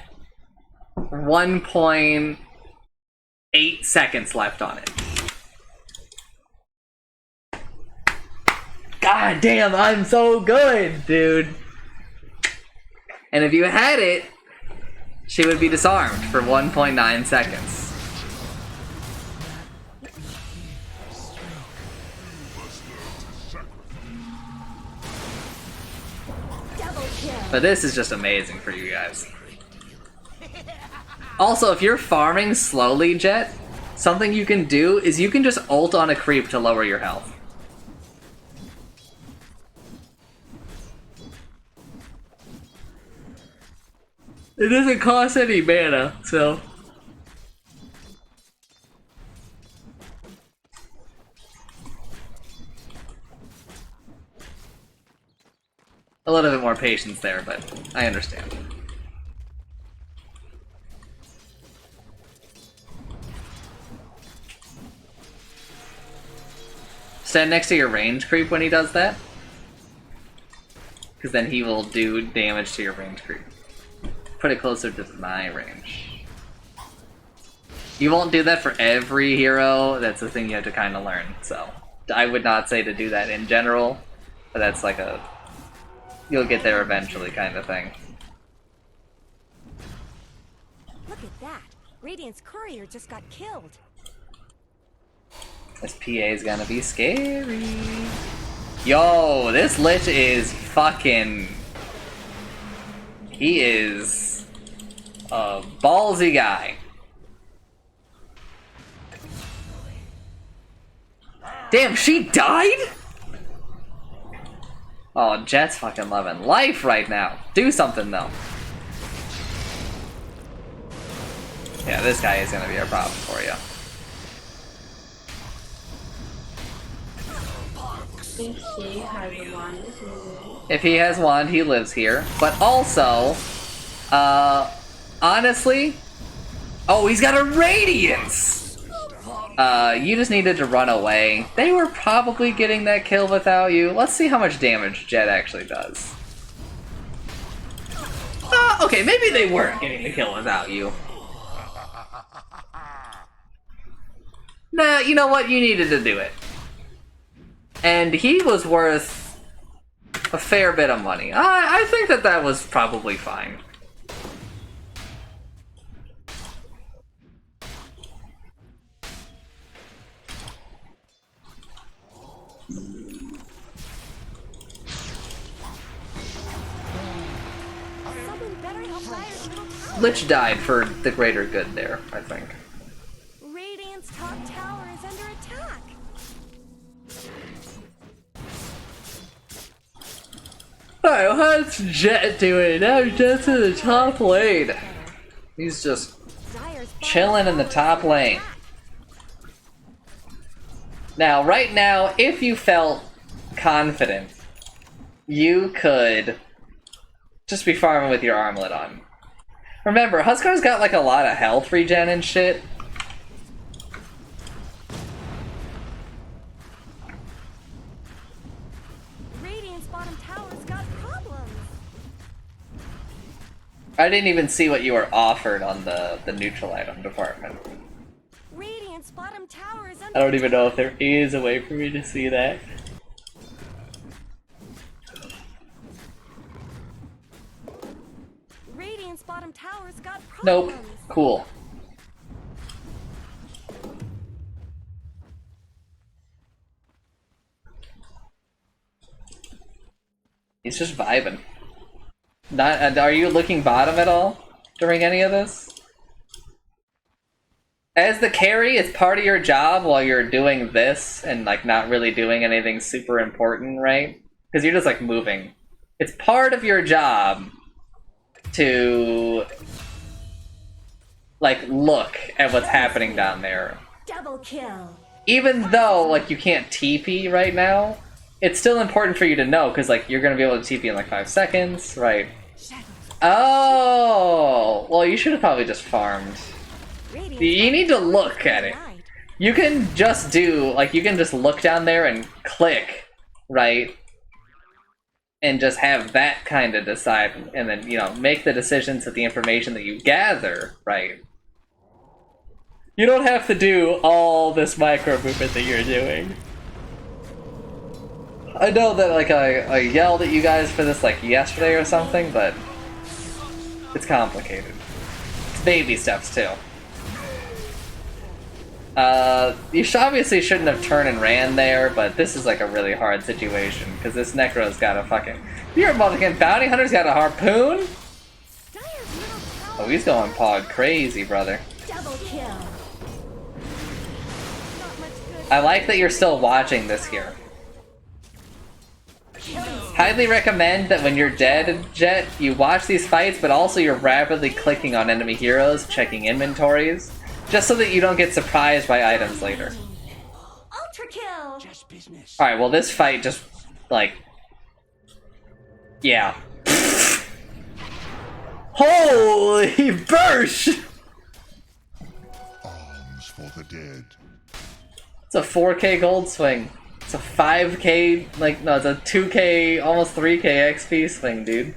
Speaker 1: 1.8 seconds left on it. God damn, I'm so good, dude. And if you had it, she would be disarmed for 1.9 seconds.
Speaker 3: Double kill.
Speaker 1: But this is just amazing for you guys. Also, if you're farming slowly, Jet, something you can do is you can just ult on a creep to lower your health. It doesn't cost any mana, so... A little bit more patience there, but I understand. Stand next to your range creep when he does that. Because then he will do damage to your range creep. Put it closer to my range. You won't do that for every hero. That's the thing you have to kind of learn. So I would not say to do that in general, but that's like a you'll get there eventually kind of thing.
Speaker 3: Look at that. Radiant's courier just got killed.
Speaker 1: This PA is gonna be scary. Yo, this Lich is fucking... He is a ballsy guy. Damn, she died? Oh, Jet's fucking loving life right now. Do something, though. Yeah, this guy is gonna be a problem for you.
Speaker 5: think he has one.
Speaker 1: If he has one, he lives here. But also, honestly, oh, he's got a radiance! You just needed to run away. They were probably getting that kill without you. Let's see how much damage Jet actually does. Okay, maybe they weren't getting the kill without you. Nah, you know what? You needed to do it. And he was worth a fair bit of money. I think that that was probably fine.
Speaker 3: Someone better help Dyer's middle tower.
Speaker 1: Lich died for the greater good there, I think.
Speaker 3: Radiant's top tower is under attack.
Speaker 1: Alright, well, how's Jet doing? Now Jet's in the top lane. He's just
Speaker 3: Dyer's
Speaker 1: chilling in the top lane. Now, right now, if you felt confident, you could just be farming with your armlet on. Remember, Huskar's got like a lot of health regen and shit.
Speaker 3: Radiant's bottom tower's got problems.
Speaker 1: I didn't even see what you were offered on the neutral item department.
Speaker 3: Radiant's bottom tower is under
Speaker 1: I don't even know if there is a way for me to see that.
Speaker 3: Radiant's bottom tower's got
Speaker 1: Nope.
Speaker 3: problems.
Speaker 1: Cool. He's just vibing. Not. Are you looking bottom at all during any of this? As the carry, it's part of your job while you're doing this and like not really doing anything super important, right? Because you're just like moving. It's part of your job to like look at what's happening down there.
Speaker 3: Double kill.
Speaker 1: Even though like you can't TP right now, it's still important for you to know because like you're gonna be able to TP in like 5 seconds, right? Oh, well you should have probably just farmed.
Speaker 3: Radiant's
Speaker 1: You need to
Speaker 3: bottom
Speaker 1: look
Speaker 3: tower
Speaker 1: at
Speaker 3: is
Speaker 1: it.
Speaker 3: denied.
Speaker 1: You can just do, like, you can just look down there and click, right? And just have that kind of decide, and then, you know, make the decisions with the information that you gather, right? You don't have to do all this micro movement that you're doing. I know that, like, I yelled at you guys for this, like, yesterday or something, but it's complicated. It's baby steps, too. You obviously shouldn't have turned and ran there, but this is like a really hard situation because this Necro's got a fucking. Your motherfucking bounty hunter's got a harpoon.
Speaker 3: Dyer's middle tower.
Speaker 1: Oh, he's going pog crazy, brother.
Speaker 3: Double kill. Not much good.
Speaker 1: I like that you're still watching this here. Highly recommend that when you're dead, Jet, you watch these fights, but also you're rapidly clicking on enemy heroes, checking inventories. Just so that you don't get surprised by items later.
Speaker 3: Ultra kill.
Speaker 2: Just business.
Speaker 1: Alright, well this fight just, like... Yeah. Holy burst!
Speaker 4: Arms for the dead.
Speaker 1: It's a 4K gold swing. It's a 5K, like, no, it's a 2K, almost 3K XP swing, dude.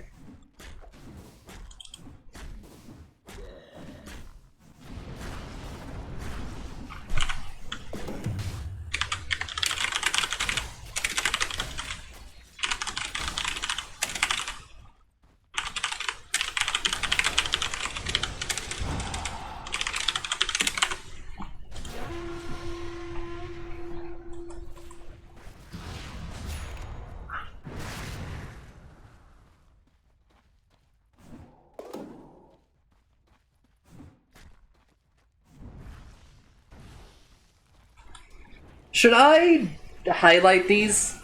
Speaker 1: Should I highlight these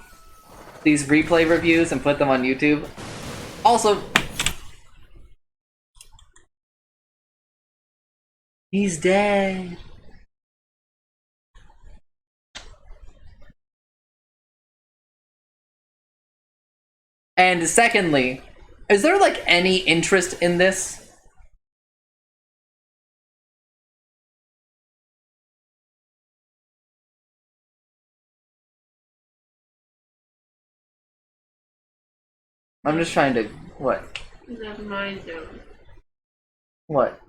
Speaker 1: replay reviews and put them on YouTube? Also, he's dead. And secondly, is there like any interest in this? I'm just trying to what?
Speaker 5: Never mind the
Speaker 1: What?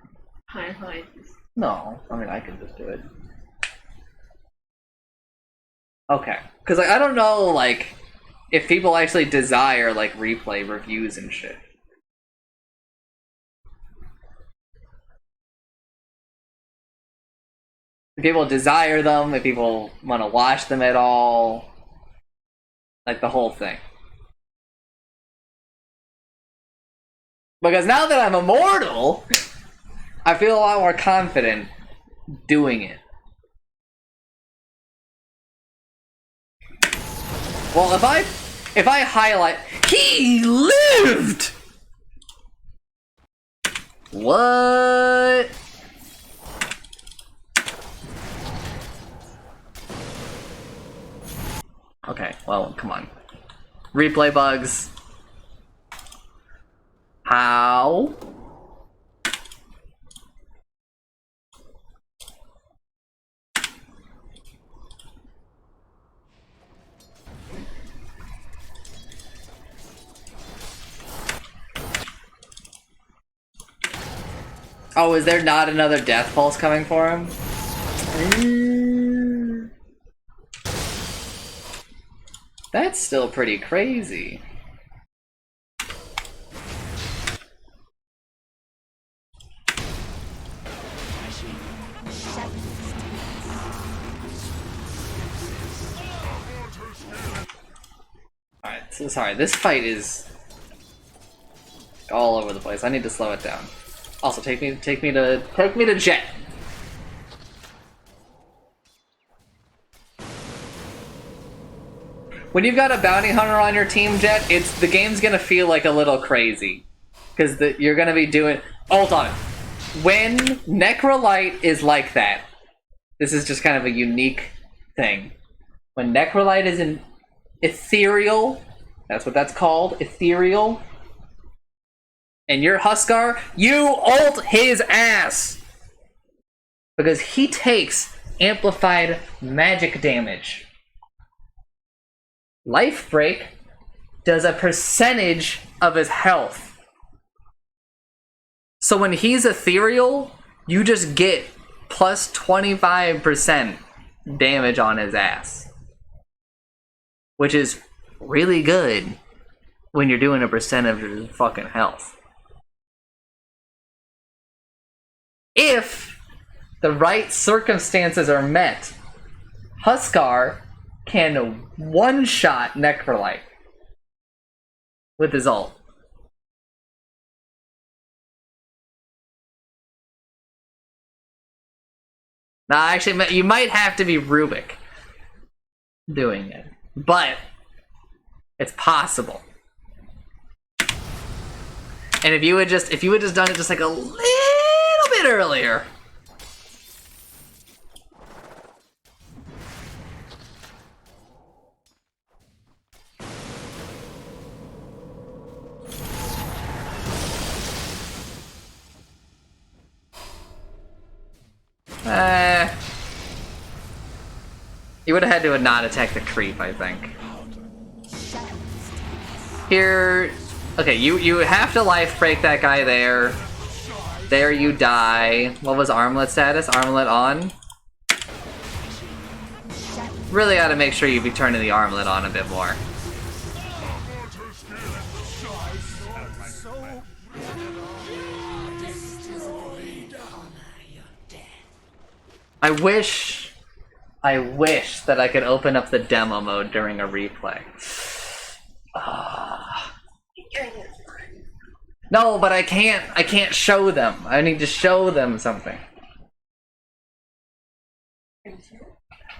Speaker 5: highlights.
Speaker 1: No, I mean I can just do it. Okay, because like I don't know like if people actually desire like replay reviews and shit. If people desire them, if people want to watch them at all, like the whole thing. Because now that I'm immortal, I feel a lot more confident doing it. Well, if I highlight, he lived. What? Okay, well, come on. Replay bugs. How? Oh, is there not another death pulse coming for him? That's still pretty crazy. Alright, so sorry, this fight is all over the place. I need to slow it down. Also, take me to Jet. When you've got a bounty hunter on your team, Jet, the game's gonna feel like a little crazy. Because you're gonna be doing... Hold on. When Necrolite is like that, this is just kind of a unique thing. When Necrolite is in ethereal, that's what that's called, ethereal, and you're Huskar, you ult his ass! Because he takes amplified magic damage. Life Break does a percentage of his health. So when he's ethereal, you just get plus 25% damage on his ass. Which is really good when you're doing a percent of your fucking health. If the right circumstances are met, Huskar can one-shot Necrolite with his ult. Now, actually, you might have to be Rubik doing it, but it's possible. And if you had just done it just like a little bit earlier. You would have had to not attack the creep, I think. Here, okay, you have to life break that guy there. There you die. What was Armlet status? Armlet on? Really gotta make sure you be turning the Armlet on a bit more. I wish that I could open up the demo mode during a replay. No, but I can't show them. I need to show them something.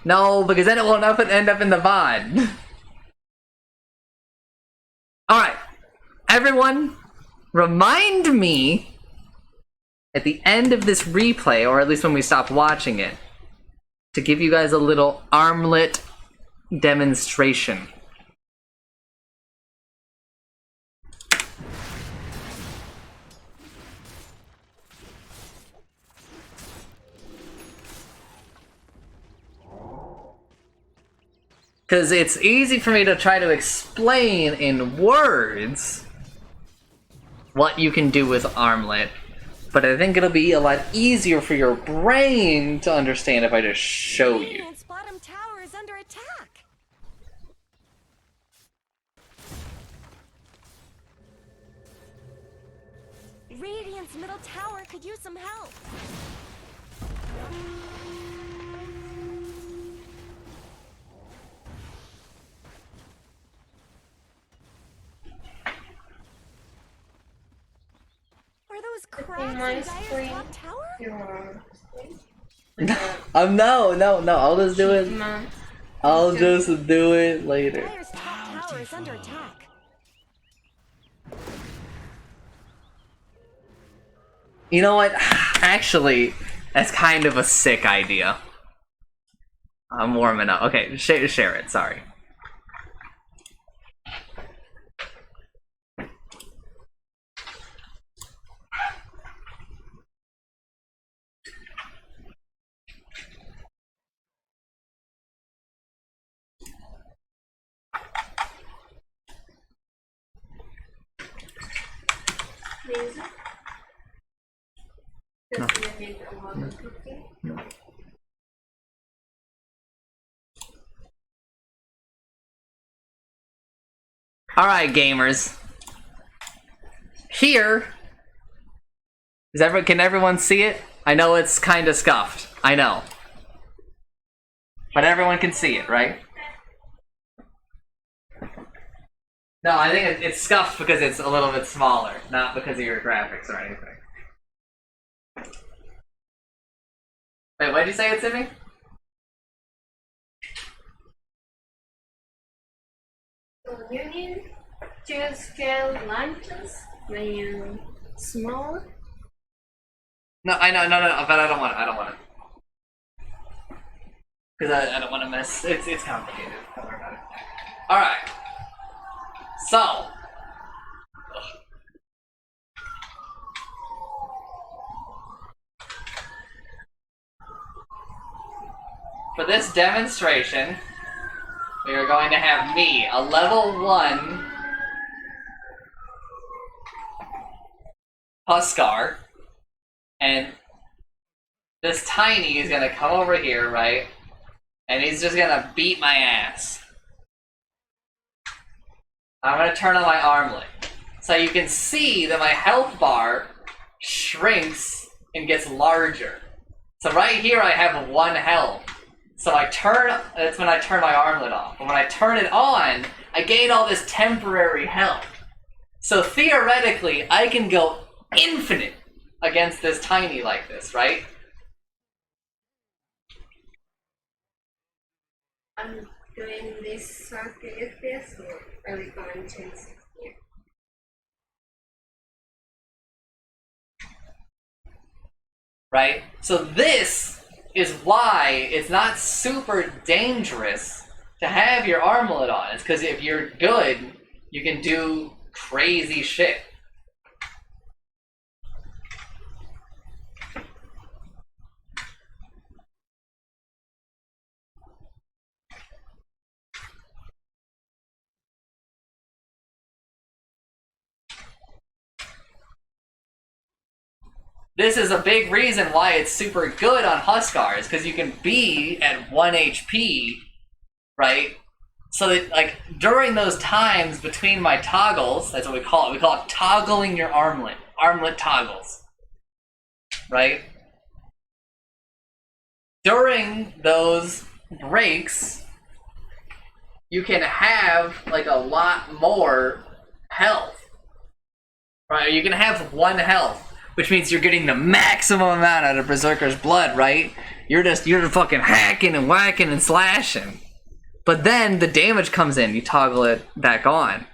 Speaker 1: No, because then it won't end up in the VOD. Alright. Everyone, remind me at the end of this replay, or at least when we stop watching it, to give you guys a little armlet demonstration. Because it's easy for me to try to explain in words what you can do with Armlet, but I think it'll be a lot easier for your brain to understand if I just show you.
Speaker 3: Radiant's bottom tower is under attack. Radiant's middle tower could use some help. Are those cracks in
Speaker 5: nice
Speaker 3: Dire's
Speaker 5: for you.
Speaker 3: top tower?
Speaker 5: Your
Speaker 1: No, I'll just do it.
Speaker 5: man.
Speaker 1: I'll just do it later.
Speaker 3: Dire's top tower is under attack.
Speaker 1: You know what? Actually, that's kind of a sick idea. I'm warming up. Okay, share it. Sorry.
Speaker 5: Please. Just you need a water cookie.
Speaker 1: Alright, gamers. Here. Can everyone see it? I know it's kind of scuffed. I know. But everyone can see it, right? No, I think it's scuffed because it's a little bit smaller, not because of your graphics or anything. Wait, what did you say it's in me?
Speaker 5: So you need to scale lunches when you small.
Speaker 1: No, I know, no, but I don't want it. Because I don't want to mess. It's complicated. Don't worry about it. Alright. So. For this demonstration, we are going to have me, a level 1 Huskar, and this Tiny is gonna come over here, right? And he's just gonna beat my ass. I'm gonna turn on my armlet. So you can see that my health bar shrinks and gets larger. So right here I have 1 health. So that's when I turn my armlet off. But when I turn it on, I gain all this temporary health. So theoretically, I can go infinite against this Tiny like this, right?
Speaker 5: I'm doing this circuit FPS, so I will go and change it here.
Speaker 1: Right? So this is why it's not super dangerous to have your armlet on. It's because if you're good, you can do crazy shit. This is a big reason why it's super good on Huskars, because you can be at 1 HP, right? So that, like, during those times between my toggles, that's what we call it. We call it toggling your armlet. Armlet toggles. Right? During those breaks, you can have, like, a lot more health. Right? You can have 1 health. Which means you're getting the maximum amount out of Berserker's blood, right? You're fucking hacking and whacking and slashing. But then the damage comes in, you toggle it back on,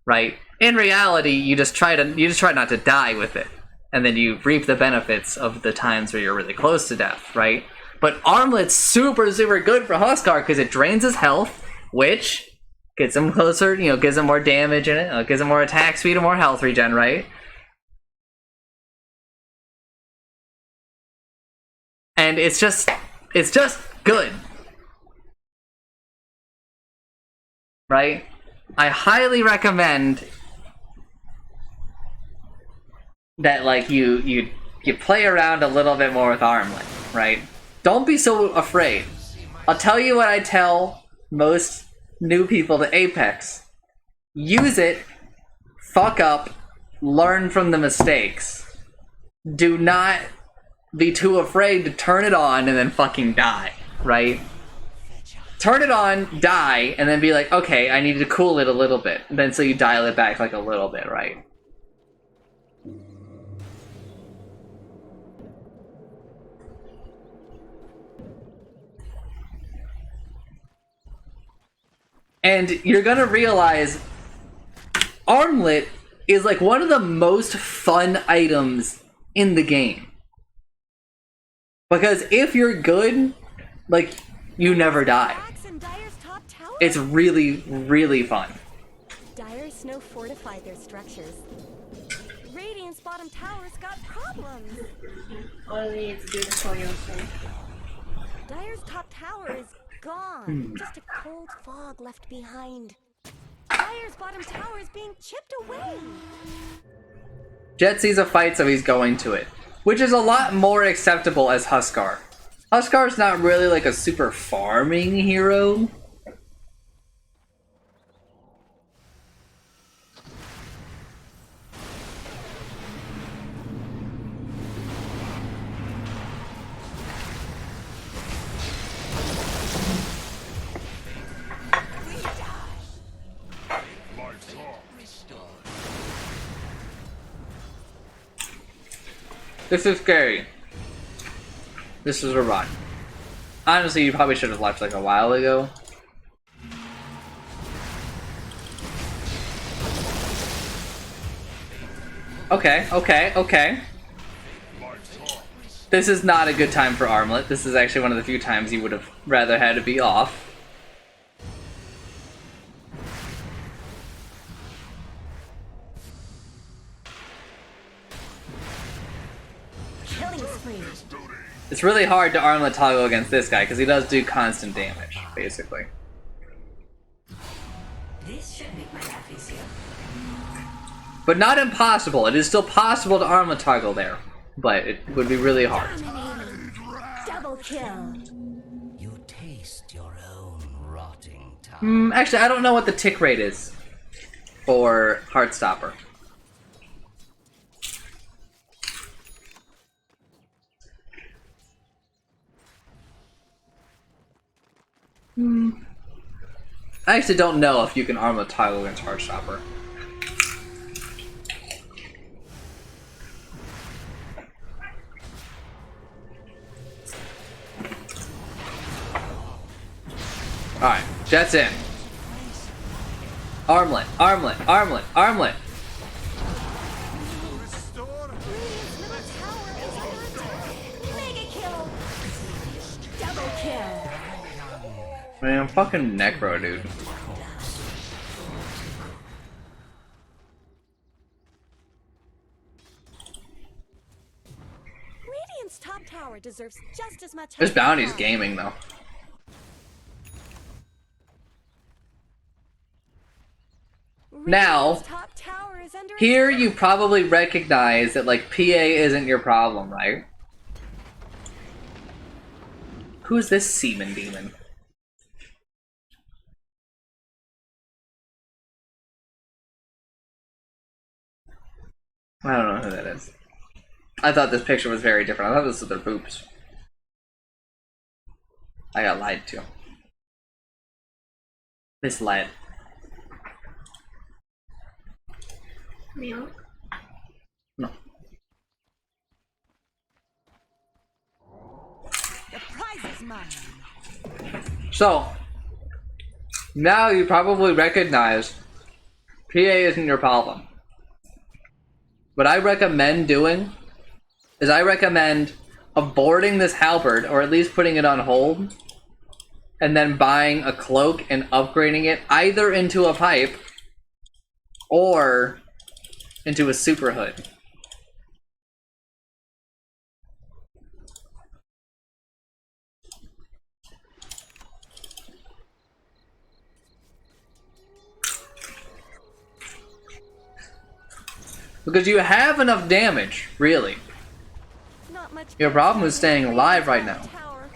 Speaker 1: right? In reality, you just try not to die with it. And then you reap the benefits of the times where you're really close to death, right? But Armlet's super, super good for Huskar because it drains his health, which gets him closer, gives him more damage in it, gives him more attack speed and more health regen, right? And it's just good. right? I highly recommend that like you play around a little bit more with Armlet, right? Don't be so afraid. I'll tell you what I tell most new people to Apex. Use it, fuck up, learn from the mistakes. Do not be too afraid to turn it on and then fucking die, right? Turn it on, die, and then be like, okay, I need to cool it a little bit. And then so you dial it back like a little bit, right? And you're gonna realize Armlet is like one of the most fun items in the game. Because if you're good, like, you never die. It's really, really fun.
Speaker 3: Dire Snow fortified their structures. Radiant's bottom tower's got problems.
Speaker 5: Only it's good for yourself.
Speaker 3: Dire's top tower is gone. Just a cold fog left behind. Dire's bottom tower is being chipped away.
Speaker 1: Jet sees a fight, so he's going to it. Which is a lot more acceptable as Huskar. Huskar's not really like a super farming hero. This is scary. This is a run. Honestly, you probably should have left like a while ago. Okay. This is not a good time for Armlet. This is actually one of the few times you would have rather had to be off. It's really hard to Armlet toggle against this guy because he does do constant damage, basically.
Speaker 6: This should make my life easier.
Speaker 1: But not impossible. It is still possible to Armlet toggle there, but it would be really hard.
Speaker 3: Double kill.
Speaker 6: You taste your own rotting tongue.
Speaker 1: Actually, I don't know what the tick rate is for Heartstopper. I actually don't know if you can Armlet toggle against Heartstopper. Alright, Jet's in. Armlet.
Speaker 3: Mega kill. Double kill.
Speaker 1: Man, I'm fucking Necro, dude.
Speaker 3: Radiant's top tower deserves just as much.
Speaker 1: This
Speaker 3: help
Speaker 1: bounty's
Speaker 3: as
Speaker 1: gaming, though. Now,
Speaker 3: top tower is under
Speaker 1: here you probably recognize that, like, PA isn't your problem, right? Who's this Seaman Demon? I don't know who that is. I thought this picture was very different. I thought this was their boobs. I got lied to. Misled.
Speaker 5: Milk.
Speaker 1: No.
Speaker 3: The prize is mine.
Speaker 1: So, now you probably recognize PA isn't your problem. What I recommend doing is I recommend aborting this halberd, or at least putting it on hold, and then buying a cloak and upgrading it either into a pipe or into a super hood. Because you have enough damage, really.
Speaker 3: Not much.
Speaker 1: Your problem is staying alive right now.
Speaker 3: Tower.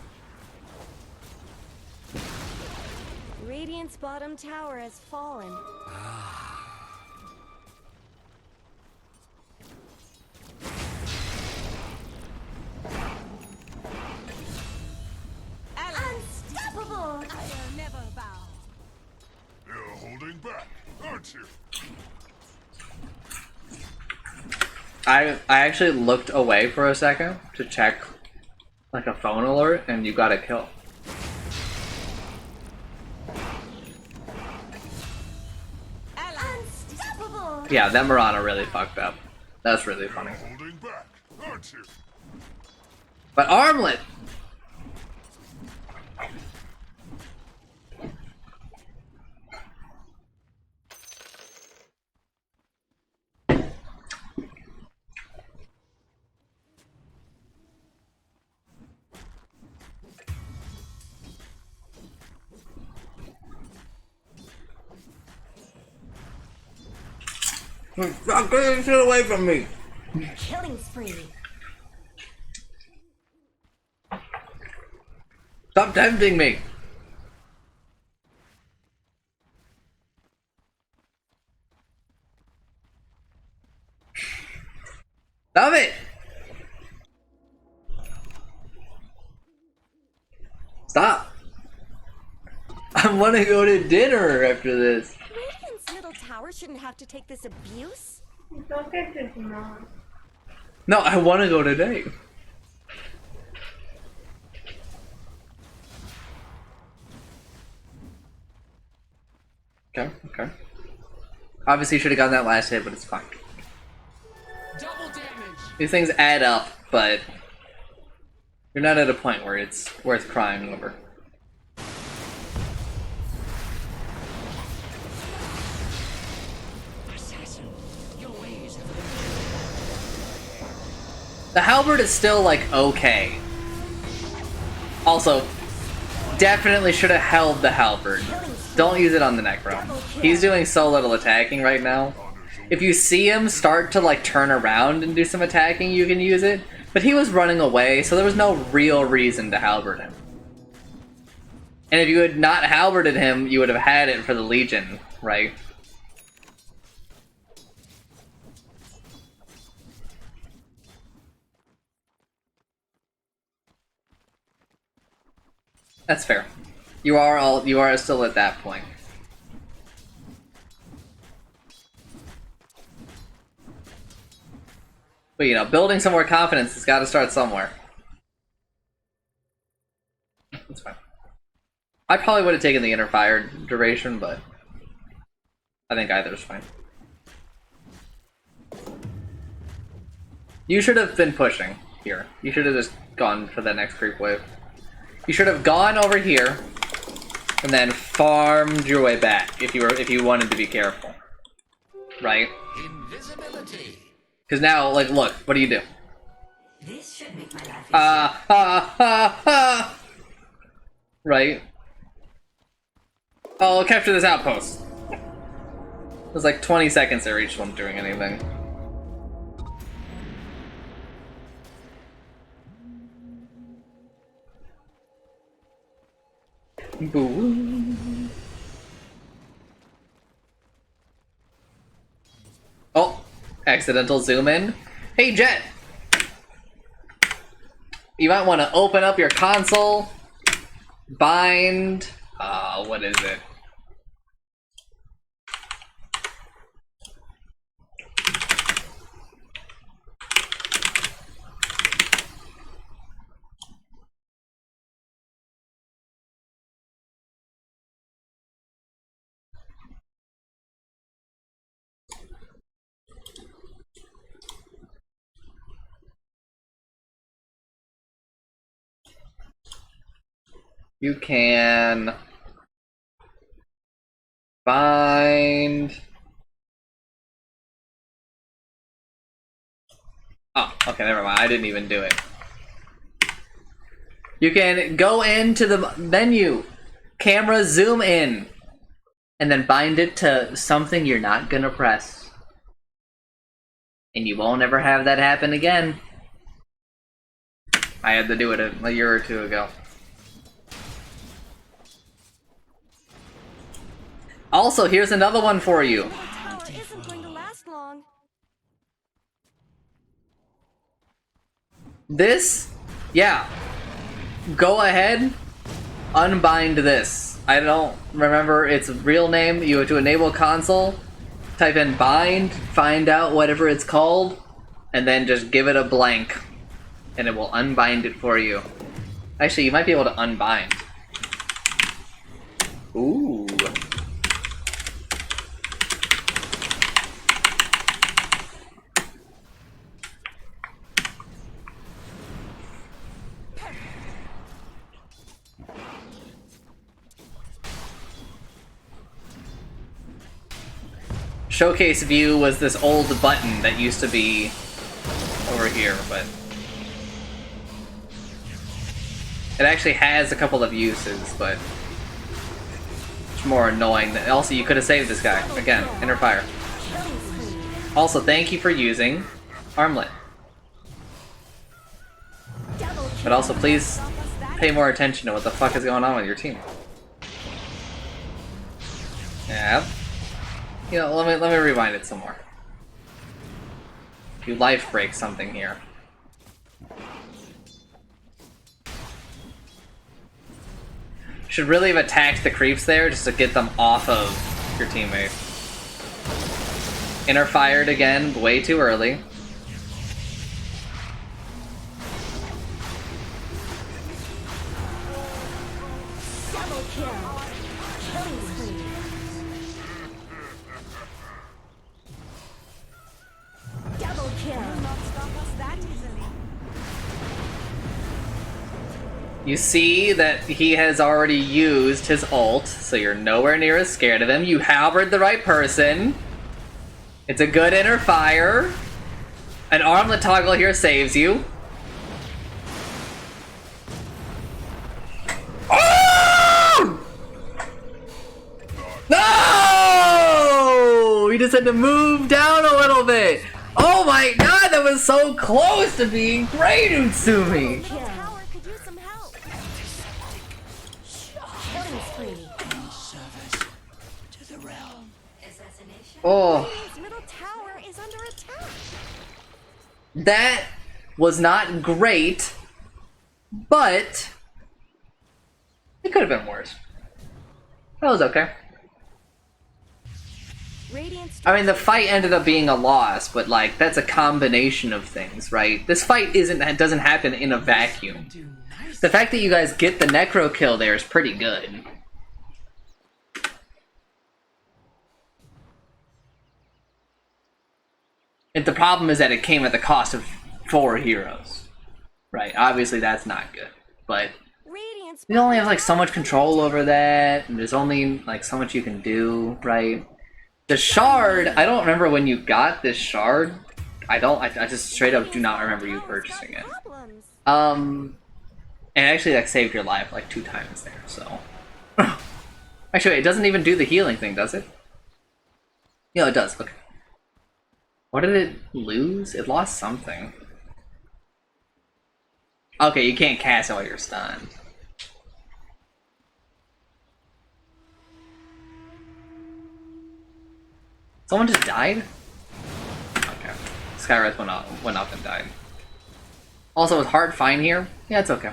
Speaker 3: Radiant's bottom tower has fallen. Unstoppable! I'll never bow.
Speaker 4: You're holding back, aren't you?
Speaker 1: I actually looked away for a second to check like a phone alert, and you got a kill.
Speaker 3: Unstoppable!
Speaker 1: Yeah, that Mirana really fucked up. That's really funny.
Speaker 4: Holding back, aren't you?
Speaker 1: But Armlet! Stop getting shit away from me!
Speaker 3: Killing spree.
Speaker 1: Stop tempting me! Stop it! Stop! I want to go to dinner after this.
Speaker 3: Radiant's middle tower shouldn't have to take this abuse.
Speaker 5: Don't get it now.
Speaker 1: No, I want to go today. Okay, okay. Obviously, you should have gotten that last hit, but it's fine.
Speaker 2: Double damage.
Speaker 1: These things add up, but you're not at a point where it's worth crying over.
Speaker 2: Assassin, your ways have
Speaker 1: The halberd is still, like, okay. Also, definitely should have held the halberd. Don't use it on the Necro. He's doing so little attacking right now. If you see him start to, like, turn around and do some attacking, you can use it. But he was running away, so there was no real reason to halberd him. And if you had not halberded him, you would have had it for the Legion, right? That's fair. You are still at that point. But you know, building some more confidence has got to start somewhere. That's fine. I probably would have taken the inner fire duration, but I think either's fine. You should have been pushing here. You should have just gone for the next creep wave. You should have gone over here and then farmed your way back if you wanted to be careful. Right?
Speaker 6: Invisibility.
Speaker 1: Because now, like, look, what do you do?
Speaker 6: This should make my life
Speaker 1: Right? Oh, I'll capture this outpost. It was like 20 seconds there, each one doing anything. Boo. Oh, accidental zoom in. Hey, Jet! You might want to open up your console, bind, what is it? You can bind. Oh, okay, never mind. I didn't even do it. You can go into the menu, camera zoom in, and then bind it to something you're not gonna press. And you won't ever have that happen again. I had to do it a year or two ago. Also, here's another one for you.
Speaker 3: The tower isn't going to last long.
Speaker 1: This, yeah. Go ahead, unbind this. I don't remember its real name. You have to enable console, type in bind, find out whatever it's called, and then just give it a blank, and it will unbind it for you. Actually, you might be able to unbind. Ooh. Showcase view was this old button that used to be over here, but it actually has a couple of uses, but it's more annoying. Also, you could have saved this guy. Again, inner fire. Also, thank you for using Armlet. But also, please pay more attention to what the fuck is going on with your team. Yeah. You know, let me rewind it some more. You life break something here. Should really have attacked the creeps there just to get them off of your teammate. Inner fired again, way too early.
Speaker 3: Double kill. Killing spree. Double kill. Will not stop us that easily.
Speaker 1: You see that he has already used his ult, so you're nowhere near as scared of him. You halbered the right person. It's a good inner fire. An armlet toggle here saves you. Oh! No! We just had to move down a little bit. Oh my god, that was so close to being great, Utsumi.
Speaker 3: The tower could use some help. Killing spree.
Speaker 6: To the realm.
Speaker 1: Oh.
Speaker 3: Radiant's middle tower is under attack.
Speaker 1: That was not great, but it could have been worse. That was okay.
Speaker 3: Radiant's
Speaker 1: I mean, the fight ended up being a loss, but like that's a combination of things, right? This fight doesn't happen in a vacuum. The fact that you guys get the necro kill there is pretty good. And the problem is that it came at the cost of 4 heroes. Right, obviously that's not good. But
Speaker 3: Radiant's
Speaker 1: you only have like so much control over that, and there's only like so much you can do, right? The shard, I don't remember when you got this shard. I just straight up do not remember you purchasing it.
Speaker 3: problems.
Speaker 1: And actually that saved your life like 2 times there, so. Actually, it doesn't even do the healing thing, does it? Yeah, it does, okay. What did it lose? It lost something. Okay, you can't cast it while you're stunned. Someone just died? Okay. Skyreth went up and died. Also, is Heart fine here? Yeah, it's okay.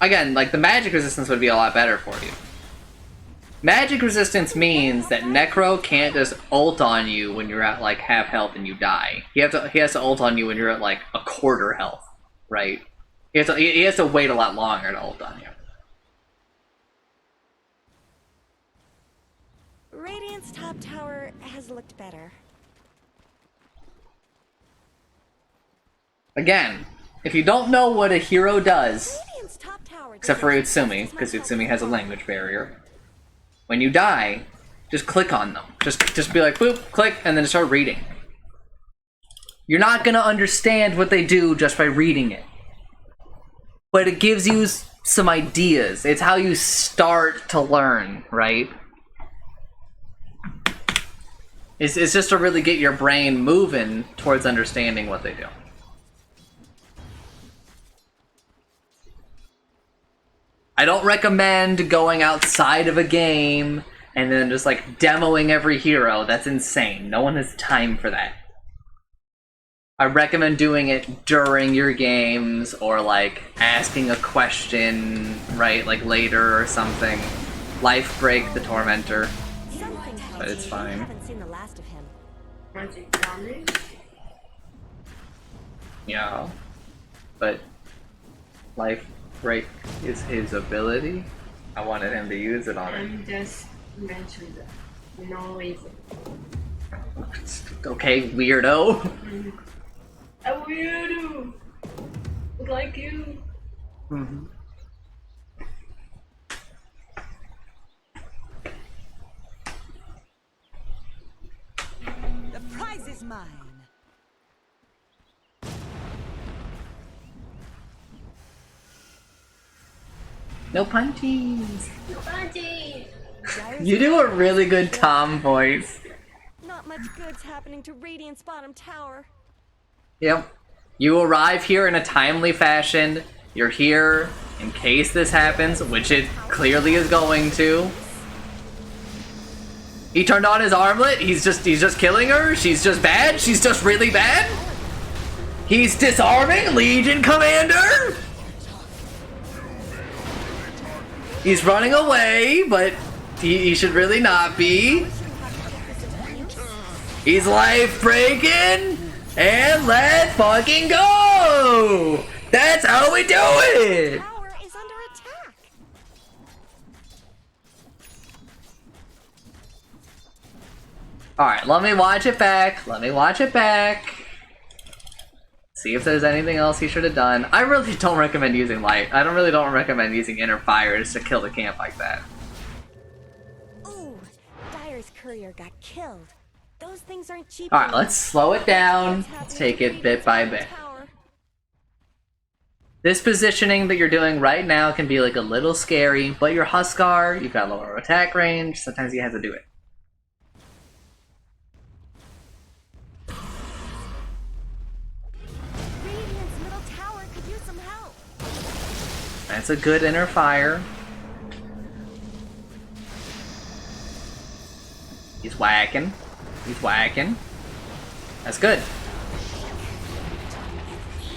Speaker 1: Again, like, the magic resistance would be a lot better for you. Magic resistance means that Necro can't just ult on you when you're at, like, half health and you die. He has to ult on you when you're at, like, a quarter health, right? He has to wait a lot longer to ult on you.
Speaker 3: Radiant's top tower has looked better.
Speaker 1: Again, if you don't know what a hero does,
Speaker 3: Radiant's top tower.
Speaker 1: except for Utsumi, because Utsumi has a language barrier, when you die, just click on them. Just be like, boop, click, and then start reading. You're not gonna understand what they do just by reading it. But it gives you some ideas. It's how you start to learn, right? It's just to really get your brain moving towards understanding what they do. I don't recommend going outside of a game and then just like demoing every hero. That's insane. No one has time for that. I recommend doing it during your games or like asking a question, right, like later or something. Life Break the Tormentor. But it's fine.
Speaker 3: I haven't seen the last of him.
Speaker 5: Magic damage?
Speaker 1: Yeah. But Life Break is his ability. I wanted him to use it on it.
Speaker 5: I'm just mentioned that. No reason.
Speaker 1: Okay, weirdo.
Speaker 5: A weirdo! Like you.
Speaker 1: Mm-hmm.
Speaker 3: The prize is mine.
Speaker 1: No punchies.
Speaker 5: Magic!
Speaker 1: You do a really good Tom voice.
Speaker 3: Not much good's happening to Radiant's bottom tower.
Speaker 1: Yep. You arrive here in a timely fashion. You're here in case this happens, which it clearly is going to. He turned on his armlet. He's just killing her. She's just bad. She's just really bad. He's disarming Legion Commander. He's running away, but he should really not be. He's life breaking. And let's fucking go! That's how we do it!
Speaker 3: Tower is under attack.
Speaker 1: Alright, let me watch it back. Let me watch it back. See if there's anything else he should have done. I really don't recommend using light. I don't recommend using inner fires to kill the camp like that.
Speaker 3: Ooh, Dyer's courier got killed. Those things aren't cheap.
Speaker 1: Alright, let's slow it down. Let's take it bit by bit. This positioning that you're doing right now can be like a little scary, but your Huskar, you've got lower attack range, sometimes you have to do it.
Speaker 3: Radiant's middle tower could use some help.
Speaker 1: That's a good inner fire. He's whacking. He's whacking. That's good.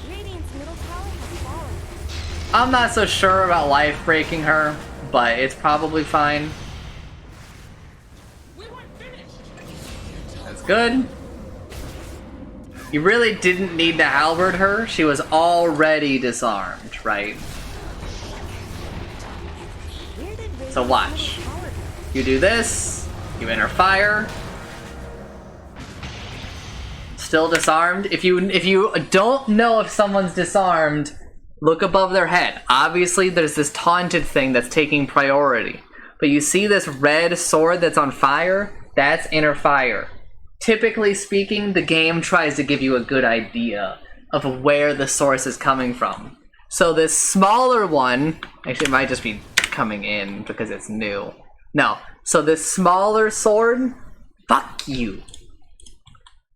Speaker 3: Radiant's middle tower has fallen.
Speaker 1: I'm not so sure about life breaking her, but it's probably fine.
Speaker 2: We weren't finished.
Speaker 1: That's good. You really didn't need to halberd her. She was already disarmed, right?
Speaker 3: Where did Radiant's
Speaker 1: So watch.
Speaker 3: middle tower go?
Speaker 1: You do this. You enter fire. Still disarmed. If you don't know if someone's disarmed, look above their head. Obviously, there's this taunted thing that's taking priority. But you see this red sword that's on fire? That's inner fire. Typically speaking, the game tries to give you a good idea of where the source is coming from. So this smaller one, actually it might just be coming in because it's new. No, so this smaller sword, fuck you.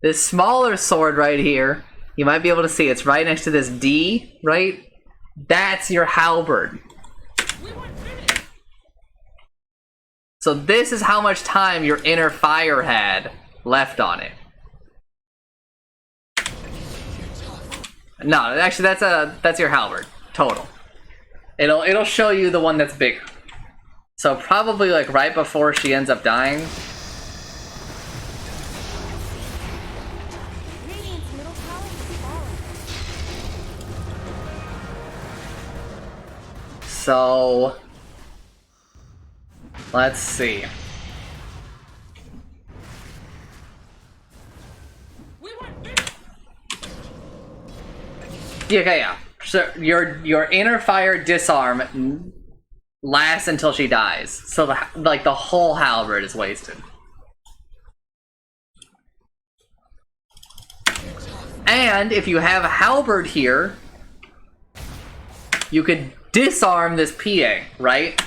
Speaker 1: This smaller sword right here, you might be able to see it's right next to this D, right? That's your halberd.
Speaker 2: We weren't finished.
Speaker 1: So this is how much time your inner fire had left on it. No, actually that's your halberd total. It'll show you the one that's bigger. So probably like right before she ends up dying.
Speaker 3: Radiant's middle tower has fallen.
Speaker 1: So let's see.
Speaker 2: We weren't finished.
Speaker 1: Yeah, okay, yeah. So your inner fire disarm lasts until she dies. So the whole halberd is wasted. And if you have a halberd here, you could disarm this PA, right?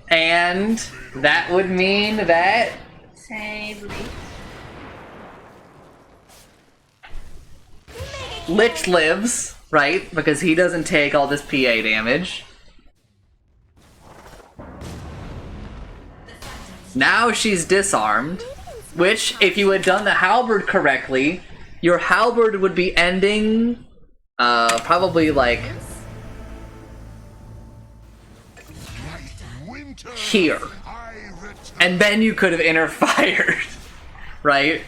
Speaker 1: And that would mean that
Speaker 5: Save Lee.
Speaker 1: Lich lives, right? Because he doesn't take all this PA damage. Now she's disarmed, which, if you had done the halberd correctly, your halberd would be ending, probably like here. And then you could have inner fired, right?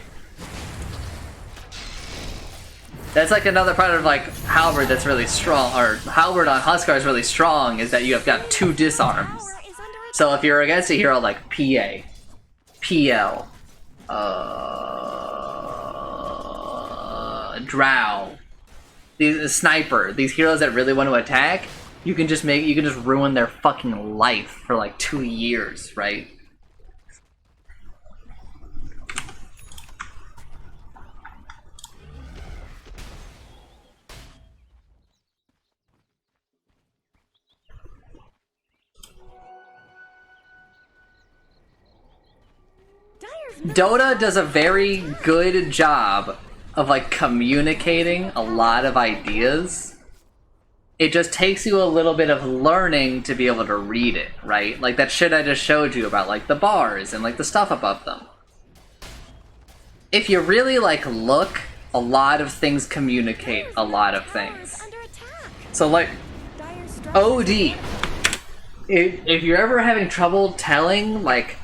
Speaker 1: That's like another part of like halberd that's really strong, or halberd on Huskar is really strong, is that you have got 2 disarms. So if you're against a hero like PA, PL, Drow, these sniper, these heroes that really want to attack, you can just ruin their fucking life for like 2 years, right? Dota does a very good job of like communicating a lot of ideas. It just takes you a little bit of learning to be able to read it, right? Like that shit I just showed you about like the bars and like the stuff above them. If you really like look, a lot of things communicate a lot of things. So like OD, if you're ever having trouble telling like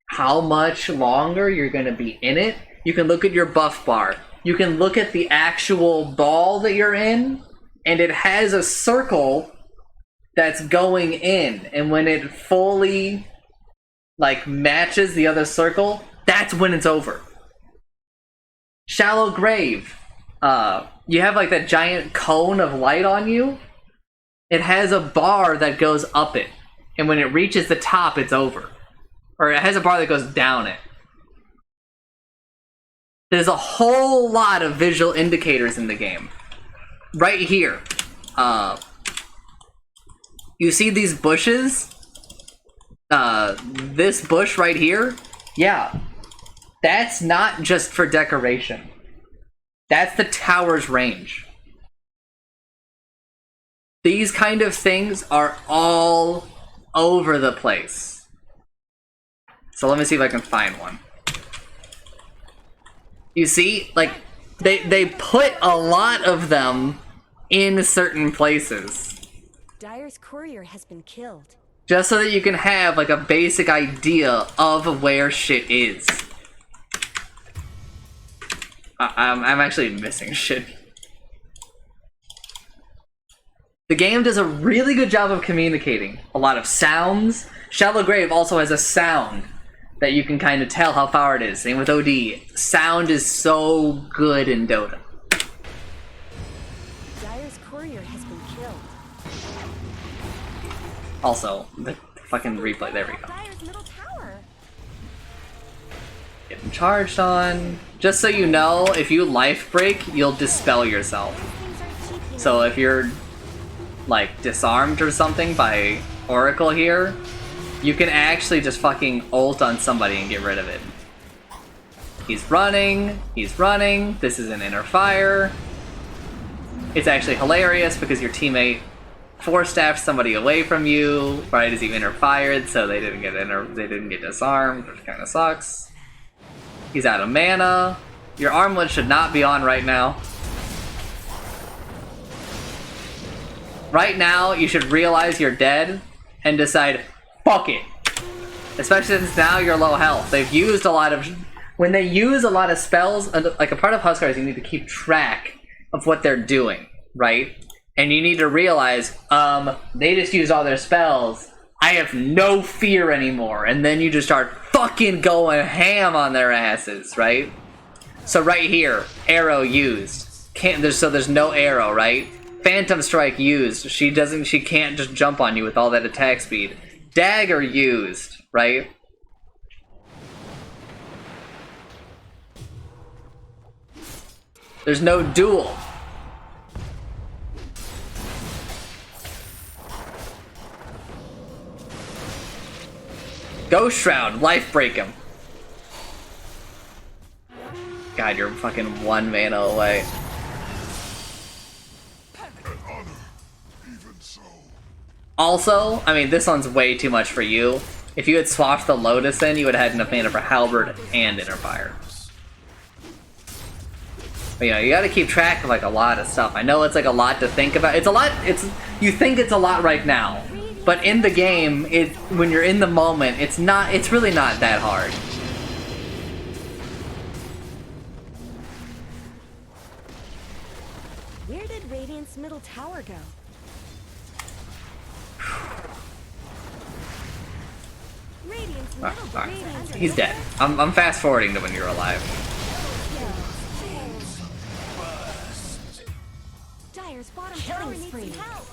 Speaker 1: how much longer you're going to be in it, you can look at your buff bar. You can look at the actual ball that you're in, and it has a circle that's going in, and when it fully like matches the other circle, that's when it's over. Shallow grave. You have like that giant cone of light on you. It has a bar that goes up it, and when it reaches the top, it's over. Or it has a bar that goes down it. There's a whole lot of visual indicators in the game. Right here. You see these bushes? This bush right here? Yeah. That's not just for decoration. That's the tower's range. These kind of things are all over the place. So let me see if I can find one. You see, like, they put a lot of them in certain places.
Speaker 3: Dyer's courier has been killed.
Speaker 1: Just so that you can have, like, a basic idea of where shit is. I'm actually missing shit. The game does a really good job of communicating. A lot of sounds. Shallow Grave also has a sound that you can kind of tell how far it is. Same with OD. Sound is so good in Dota.
Speaker 3: Dyer's courier has been killed.
Speaker 1: Also, the fucking replay. There we go.
Speaker 3: Dyer's middle tower.
Speaker 1: Getting charged on. Just so you know, if you life break, you'll dispel yourself.
Speaker 3: Things are cheap here.
Speaker 1: So if you're like disarmed or something by Oracle here, you can actually just fucking ult on somebody and get rid of it. He's running, this is an inner fire. It's actually hilarious because your teammate force-staffed somebody away from you, right as you inner fired, so they didn't get disarmed, which kinda sucks. He's out of mana. Your armlet should not be on right now. Right now, you should realize you're dead and decide, fuck it. Especially since now you're low health. They've used a lot of... When they use a lot of spells, like a part of Huskar is you need to keep track of what they're doing, right? And you need to realize, they just used all their spells. I have no fear anymore. And then you just start fucking going ham on their asses, right? So right here, arrow used. So there's no arrow, right? Phantom Strike used. She can't just jump on you with all that attack speed. Dagger used, right? There's no duel. Ghost Shroud, life break him. God, you're fucking 1 mana away. Also, I mean, this one's way too much for you. If you had swapped the Lotus in, you would have had enough mana for Halberd and Inner Fire. But, you know, you gotta keep track of, like, a lot of stuff. I know it's, like, a lot to think about. It's a lot, you think it's a lot right now. But in the game, when you're in the moment, it's really not that hard.
Speaker 3: Where did Radiant's middle tower go? Radiant's middle
Speaker 1: Alright. He's dead. I'm fast forwarding to when you're alive.
Speaker 3: Dire's bottom tower needs help.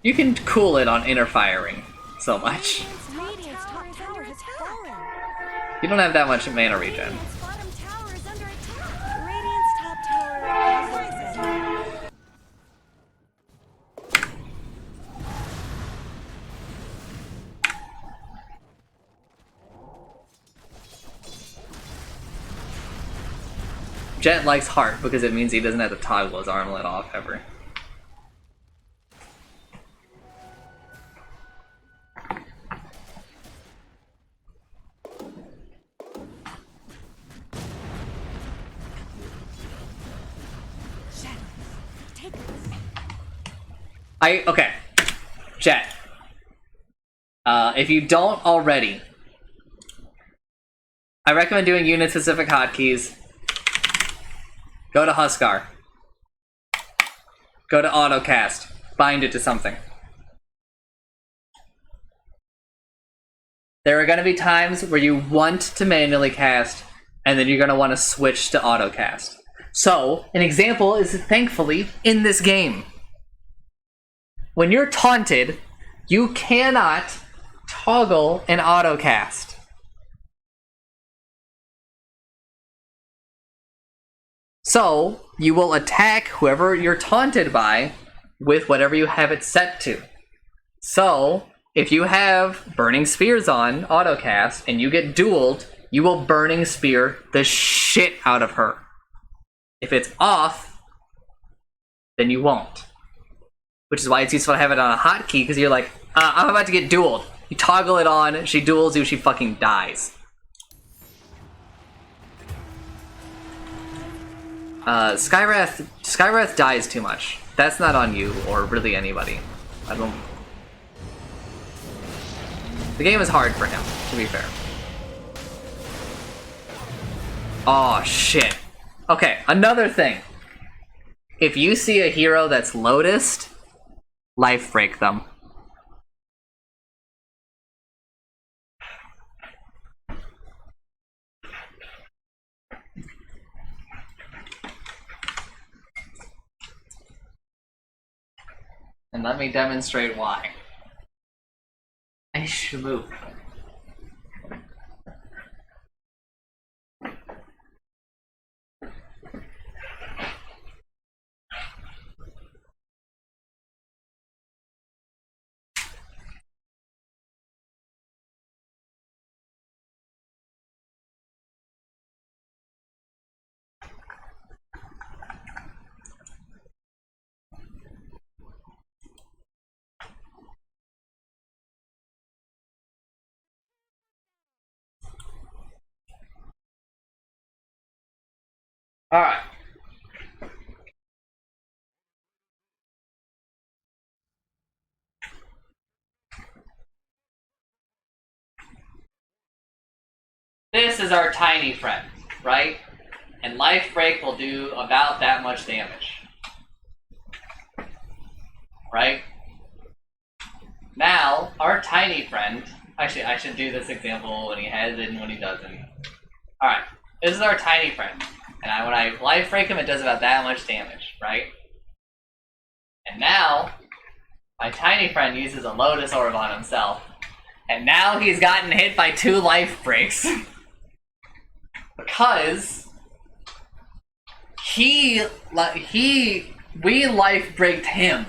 Speaker 1: You can cool it on inner firing so much.
Speaker 3: Radiant's top tower has fallen.
Speaker 1: You don't have that much mana regen.
Speaker 3: Radiant's bottom tower is under attack. Radiant's top tower has risen.
Speaker 1: Jet likes heart because it means he doesn't have to toggle his armlet off ever.
Speaker 3: Take this.
Speaker 1: Okay. Jet. If you don't already, I recommend doing unit-specific hotkeys. Go to Huskar. Go to Autocast. Bind it to something. There are going to be times where you want to manually cast, and then you're going to want to switch to Autocast. So, an example is, thankfully, in this game. When you're taunted, you cannot toggle an Autocast. So, you will attack whoever you're taunted by with whatever you have it set to. So, if you have Burning Spears on Autocast and you get dueled, you will Burning Spear the shit out of her. If it's off, then you won't. Which is why it's useful to have it on a hotkey, because you're like, I'm about to get dueled. You toggle it on, she duels you, she fucking dies. Skywrath dies too much. That's not on you, or really anybody. The game is hard for him, to be fair. Oh shit. Okay, another thing. If you see a hero that's Lotused, life break them. And let me demonstrate why. I should move. Alright. This is our tiny friend, right? And life break will do about that much damage. Right? Now, our tiny friend... Actually, I should do this example when he has it and when he doesn't. Alright, this is our tiny friend. And when I life break him, it does about that much damage, right? And now, my tiny friend uses a Lotus Orb on himself. And now he's gotten hit by 2 life breaks. Because we life breaked him,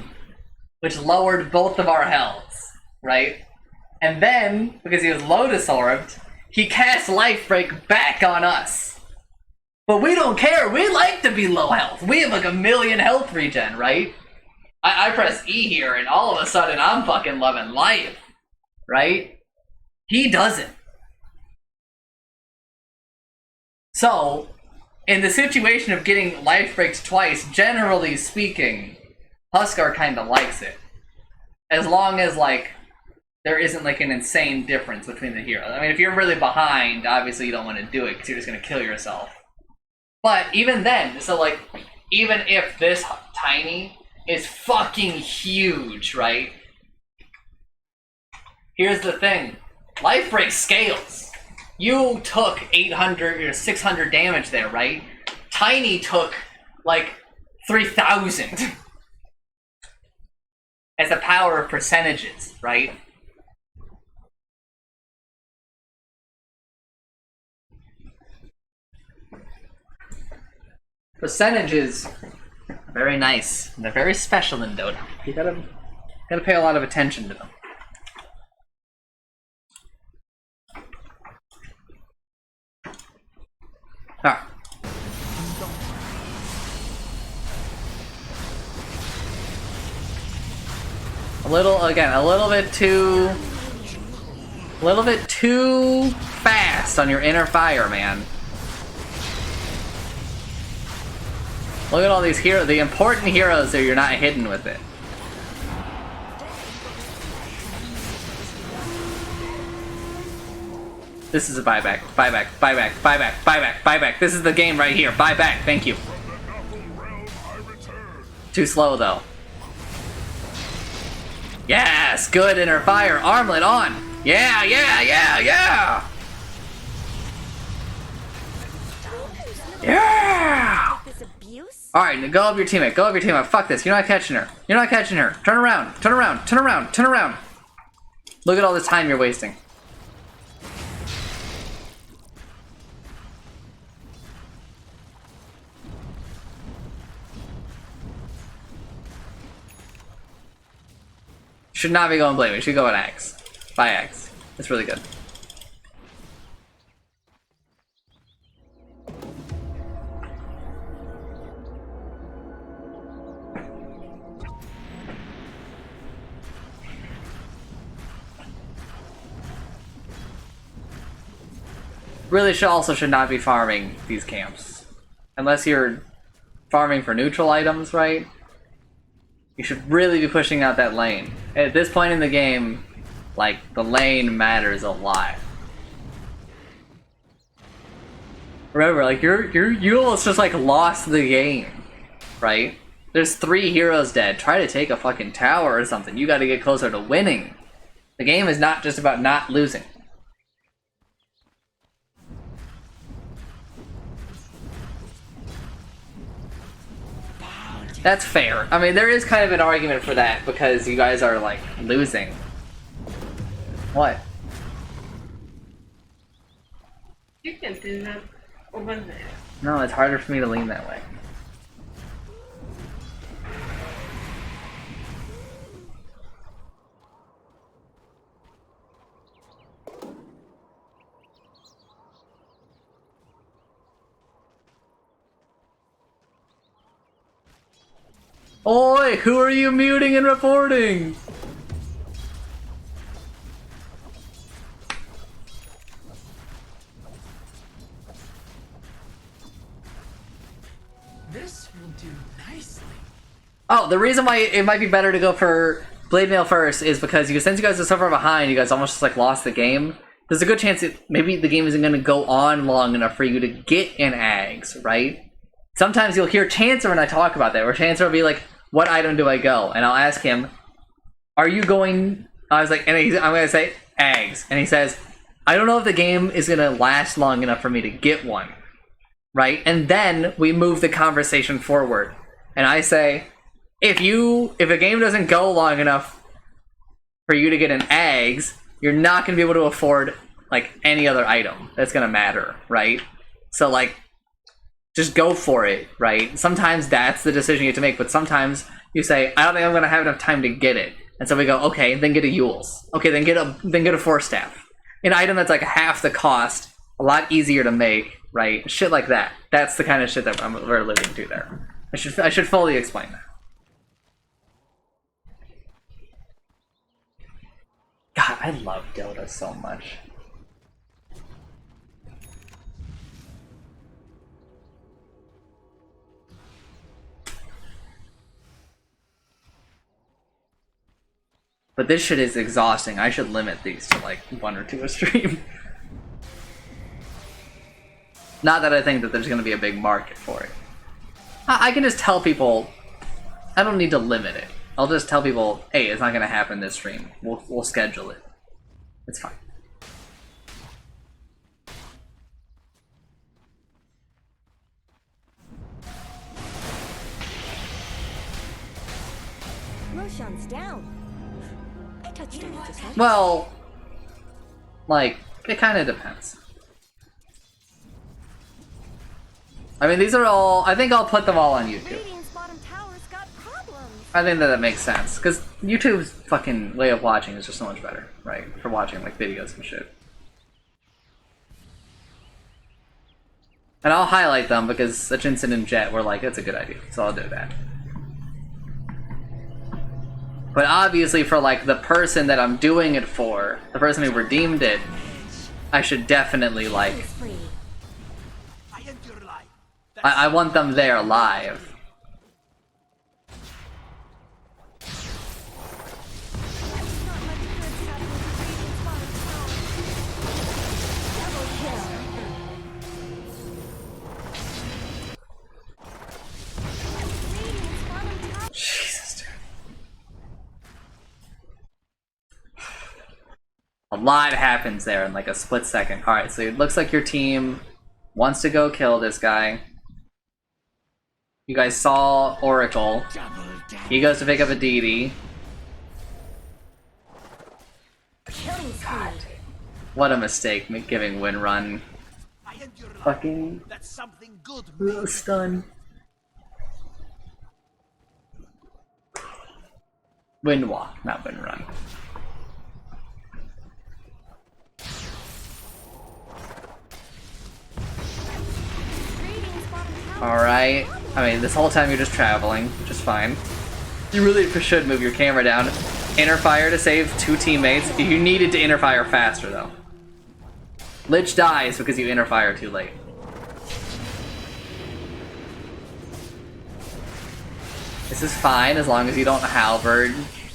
Speaker 1: which lowered both of our healths, right? And then, because he was Lotus Orbed, he cast life break back on us. But we don't care. We like to be low health. We have like 1,000,000 health regen, right? I press E here, and all of a sudden I'm fucking loving life, right? He doesn't. So, in the situation of getting life breaks twice, generally speaking, Huskar kind of likes it. As long as, like, there isn't, like, an insane difference between the heroes. I mean, if you're really behind, obviously you don't want to do it, because you're just going to kill yourself. But even then, so, like, even if this Tiny is fucking huge, right? Here's the thing. Life break scales. You took 800 or 600 damage there, right? Tiny took, like, 3,000. As the power of percentages, right? Percentages are very nice. And they're very special in Dota. You gotta pay a lot of attention to them. Alright. A little bit too fast on your inner fire, man. Look at all these heroes, the important heroes that you're not hidden with it. This is a buyback, buyback, buyback, buyback, buyback, buyback. This is the game right here. Buy back, thank you. Too slow though. Yes, good inner fire, armlet on. Yeah, yeah, yeah, yeah. Yeah.
Speaker 3: This abuse?
Speaker 1: Alright, go up your teammate. Go up your teammate. Fuck this. You're not catching her. You're not catching her. Turn around. Turn around. Turn around. Turn around. Look at all this time you're wasting. Should not be going blade. We should go with Axe. Buy Axe. That's really good. Really should not be farming these camps. Unless you're farming for neutral items, right? You should really be pushing out that lane. At this point in the game, like, the lane matters a lot. Remember, like, you almost just, like, lost the game, right? There's 3 heroes dead. Try to take a fucking tower or something. You gotta get closer to winning. The game is not just about not losing. That's fair. I mean, there is kind of an argument for that because you guys are, like, losing. What?
Speaker 5: You can do that over there.
Speaker 1: No, it's harder for me to lean that way. Oi, who are you muting and reporting?
Speaker 2: This will do nicely.
Speaker 1: Oh, the reason why it might be better to go for Blade Mail first is because since you guys are so far behind, you guys almost just like lost the game. There's a good chance that maybe the game isn't going to go on long enough for you to get an Ags, right? Sometimes you'll hear Chancer and I talk about that, where Chancer will be like, what item do I go? And I'll ask him, are you going... I was like, and I'm going to say, Ags. And he says, I don't know if the game is going to last long enough for me to get one. Right? And then we move the conversation forward. And I say, if a game doesn't go long enough for you to get an Ags, you're not going to be able to afford, like, any other item that's going to matter, right? So, like, just go for it, right? Sometimes that's the decision you have to make, but sometimes you say, I don't think I'm going to have enough time to get it. And so we go, okay, then get a Yule's. Okay, then get a Force Staff. An item that's like half the cost, a lot easier to make, right? Shit like that. That's the kind of shit that we're alluding to there. I should fully explain that. God, I love Dota so much. But this shit is exhausting. I should limit these to like 1 or 2 a stream. Not that I think that there's going to be a big market for it. I can just tell people, I don't need to limit it. I'll just tell people, hey, it's not going to happen this stream. We'll schedule it. It's fine.
Speaker 3: Roshan's down. I touched him just once.
Speaker 1: Well, like, it kind of depends. I mean, these are all, I think I'll put them all on YouTube.
Speaker 3: Radiant's bottom tower's got problems.
Speaker 1: I think that makes sense, because YouTube's fucking way of watching is just so much better, right? For watching, like, videos and shit. And I'll highlight them because Sachinson and Jet were like, that's a good idea, so I'll do that. But obviously for, like, the person that I'm doing it for, the person who redeemed it, I should definitely, like,
Speaker 3: He's free.
Speaker 1: I want them there live.
Speaker 3: Not much good's happening to Radiant's bottom tower. Double kill. Radiant's bottom tower.
Speaker 1: Jesus, dude. A lot happens there in like a split second. Alright, so it looks like your team wants to go kill this guy. You guys saw Oracle. He goes to pick up a DD.
Speaker 3: Killing spree.
Speaker 1: What a mistake, giving win run. Fucking
Speaker 6: That's something good.
Speaker 1: stun. Win walk, not win run.
Speaker 3: Radiant's bottom tower.
Speaker 1: Alright. I mean, this whole time you're just traveling, which is fine. You really should move your camera down. Interfire to save 2 teammates. You needed to interfire faster, though. Lich dies because you interfire too late. This is fine as long as you don't halberd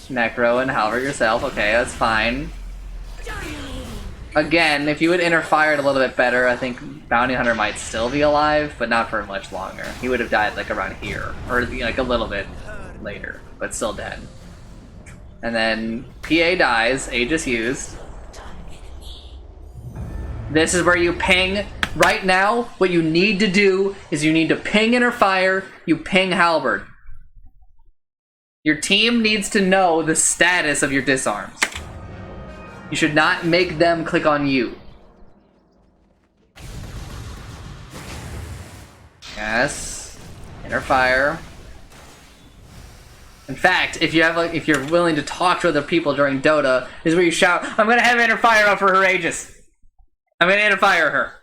Speaker 1: Necro and halberd yourself. Okay, that's fine. Again, if you had interfired a little bit better, I think Bounty Hunter might still be alive, but not for much longer. He would have died like around here, or like a little bit later, but still dead. And then PA dies, Aegis used. This is where you ping. Right now, what you need to do is you need to ping interfire, you ping halberd. Your team needs to know the status of your disarms. You should not make them click on you. Yes. Interfire. In fact, if you have like, if you're willing to talk to other people during Dota, is where you shout, "I'm gonna have interfire up for her Aegis. I'm gonna interfire her."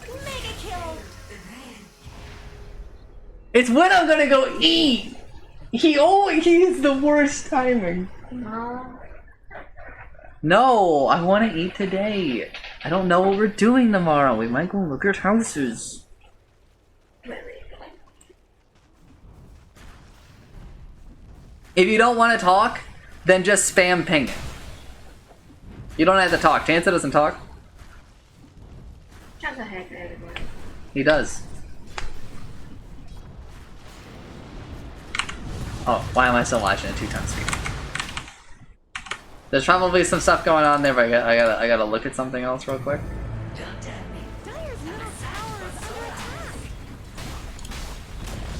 Speaker 3: Mega kill.
Speaker 1: It's when I'm gonna go eat. He is the worst timing.
Speaker 5: No.
Speaker 1: No, I want to eat today. I don't know what we're doing tomorrow. We might go look at houses. If you don't want to talk, then just spam ping it. You don't have to talk. Chance doesn't talk.
Speaker 5: Shut the heck, everyone.
Speaker 1: He does. Oh, why am I still watching at 2 times speed? There's probably some stuff going on there, but I gotta look at something else real quick.
Speaker 3: Dire's middle tower is under attack.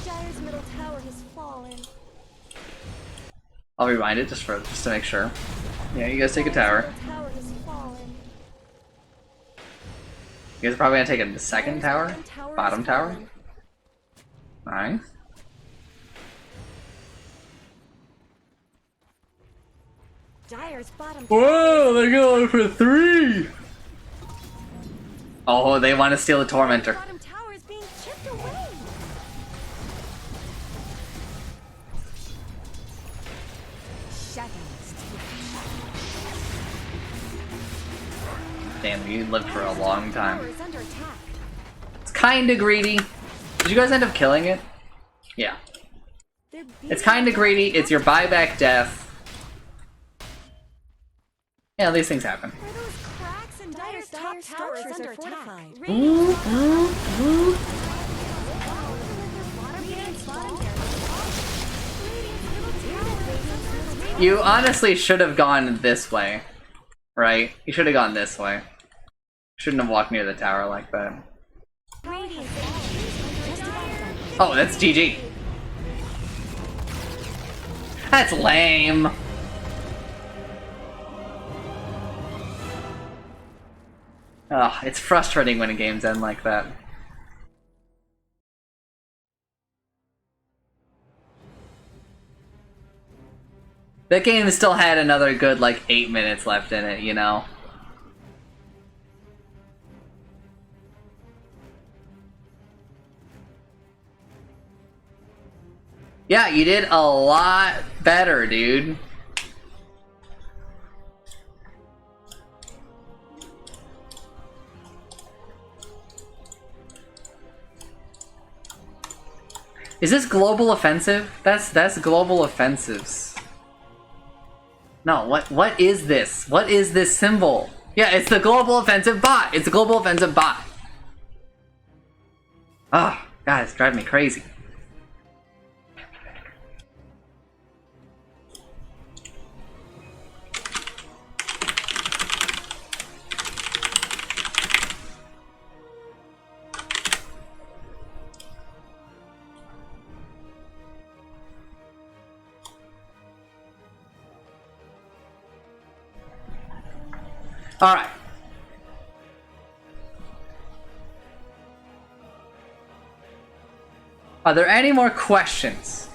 Speaker 3: Dire's middle tower has fallen.
Speaker 1: I'll rewind it just to make sure. Yeah, you guys take a tower.
Speaker 3: Dire's middle tower has fallen.
Speaker 1: You guys are probably gonna take a second tower? Bottom
Speaker 3: has
Speaker 1: tower?
Speaker 3: fallen.
Speaker 1: Nice.
Speaker 3: Dire's bottom
Speaker 1: Whoa, they're going for 3! Oh, they want to steal the Tormentor.
Speaker 3: bottom tower is being chipped away. Shadows.
Speaker 1: Damn, you lived for a long
Speaker 3: Tower
Speaker 1: time.
Speaker 3: is under attack.
Speaker 1: It's kinda greedy. Did you guys end up killing it? Yeah.
Speaker 3: They're
Speaker 1: It's kinda greedy, it's your buyback death. Yeah, these things happen.
Speaker 3: Are those cracks in Dire's top towers are fortified?
Speaker 1: You honestly should have gone this way, right? You should have gone this way. Shouldn't have walked near the tower like that. Oh, that's GG. That's lame. Ugh, it's frustrating when games end like that. That game still had another good, like, 8 minutes left in it, you know? Yeah, you did a lot better, dude. Is this global offensive? That's global offensives. No, what is this? What is this symbol? Yeah, it's the global offensive bot. It's the global offensive bot. Ah, oh, God, it's driving me crazy. All right. Are there any more questions?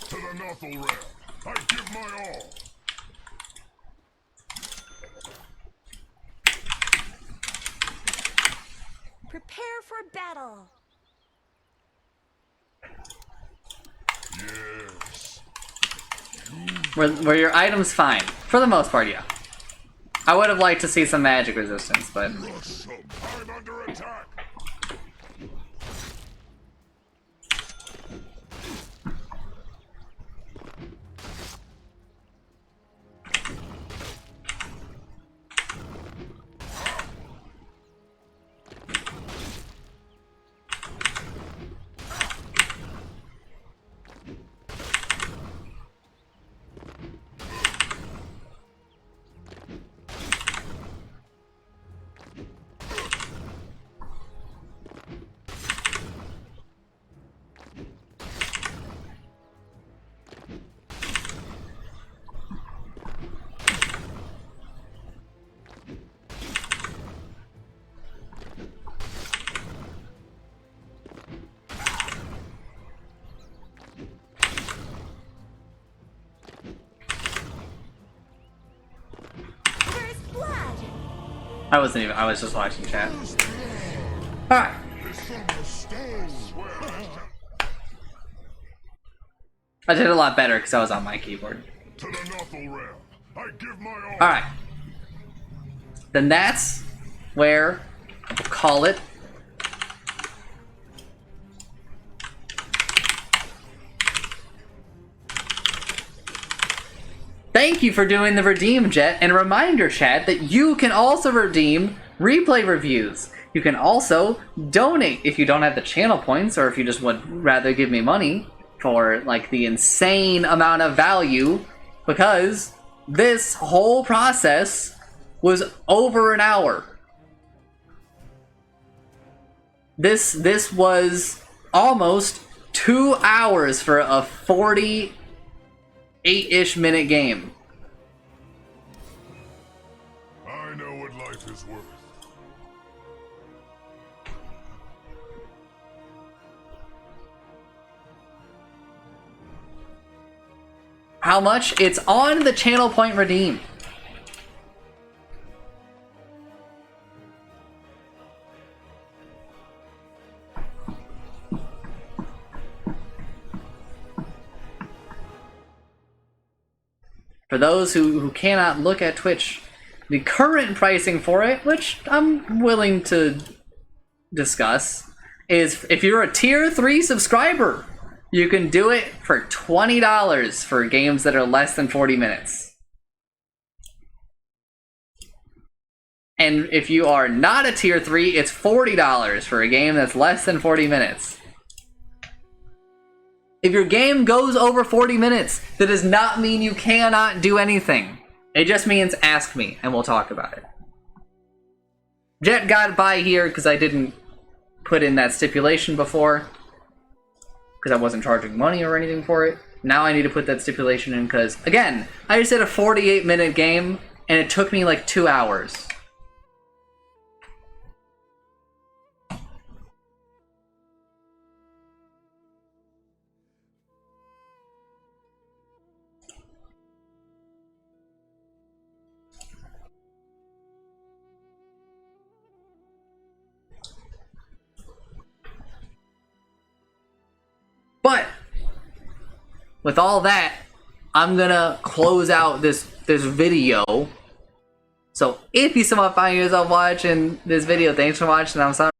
Speaker 4: To the Nothel realm, I give my all.
Speaker 3: Prepare for battle.
Speaker 4: Yes.
Speaker 1: Were your items fine? For the most part, yeah. I would have liked to see some magic resistance, but
Speaker 4: Rush some. I'm under attack.
Speaker 3: First blood.
Speaker 1: I wasn't even. I was just watching chat. All right. I did a lot better because I was on my keyboard.
Speaker 4: To the Nothel realm, I give my all.
Speaker 1: All right. Then that's where we'll call it. Thank you for doing the redeem, Jet, and a reminder, chat, that you can also redeem replay reviews. You can also donate if you don't have the channel points, or if you just would rather give me money for like the insane amount of value, because this whole process was over an hour. This was almost 2 hours for a 40 8-ish minute game.
Speaker 4: I know what life is worth.
Speaker 1: How much? It's on the channel point redeem. For those who cannot look at Twitch, the current pricing for it, which I'm willing to discuss, is if you're a tier 3 subscriber, you can do it for $20 for games that are less than 40 minutes. And if you are not a tier 3, it's $40 for a game that's less than 40 minutes. If your game goes over 40 minutes, that does not mean you cannot do anything. It just means ask me and we'll talk about it. Jet got by here because I didn't put in that stipulation before. Because I wasn't charging money or anything for it. Now I need to put that stipulation in because, again, I just did a 48-minute game and it took me like 2 hours. But with all that, I'm gonna close out this video. So if you somehow find yourself watching this video, thanks for watching. I'm sorry.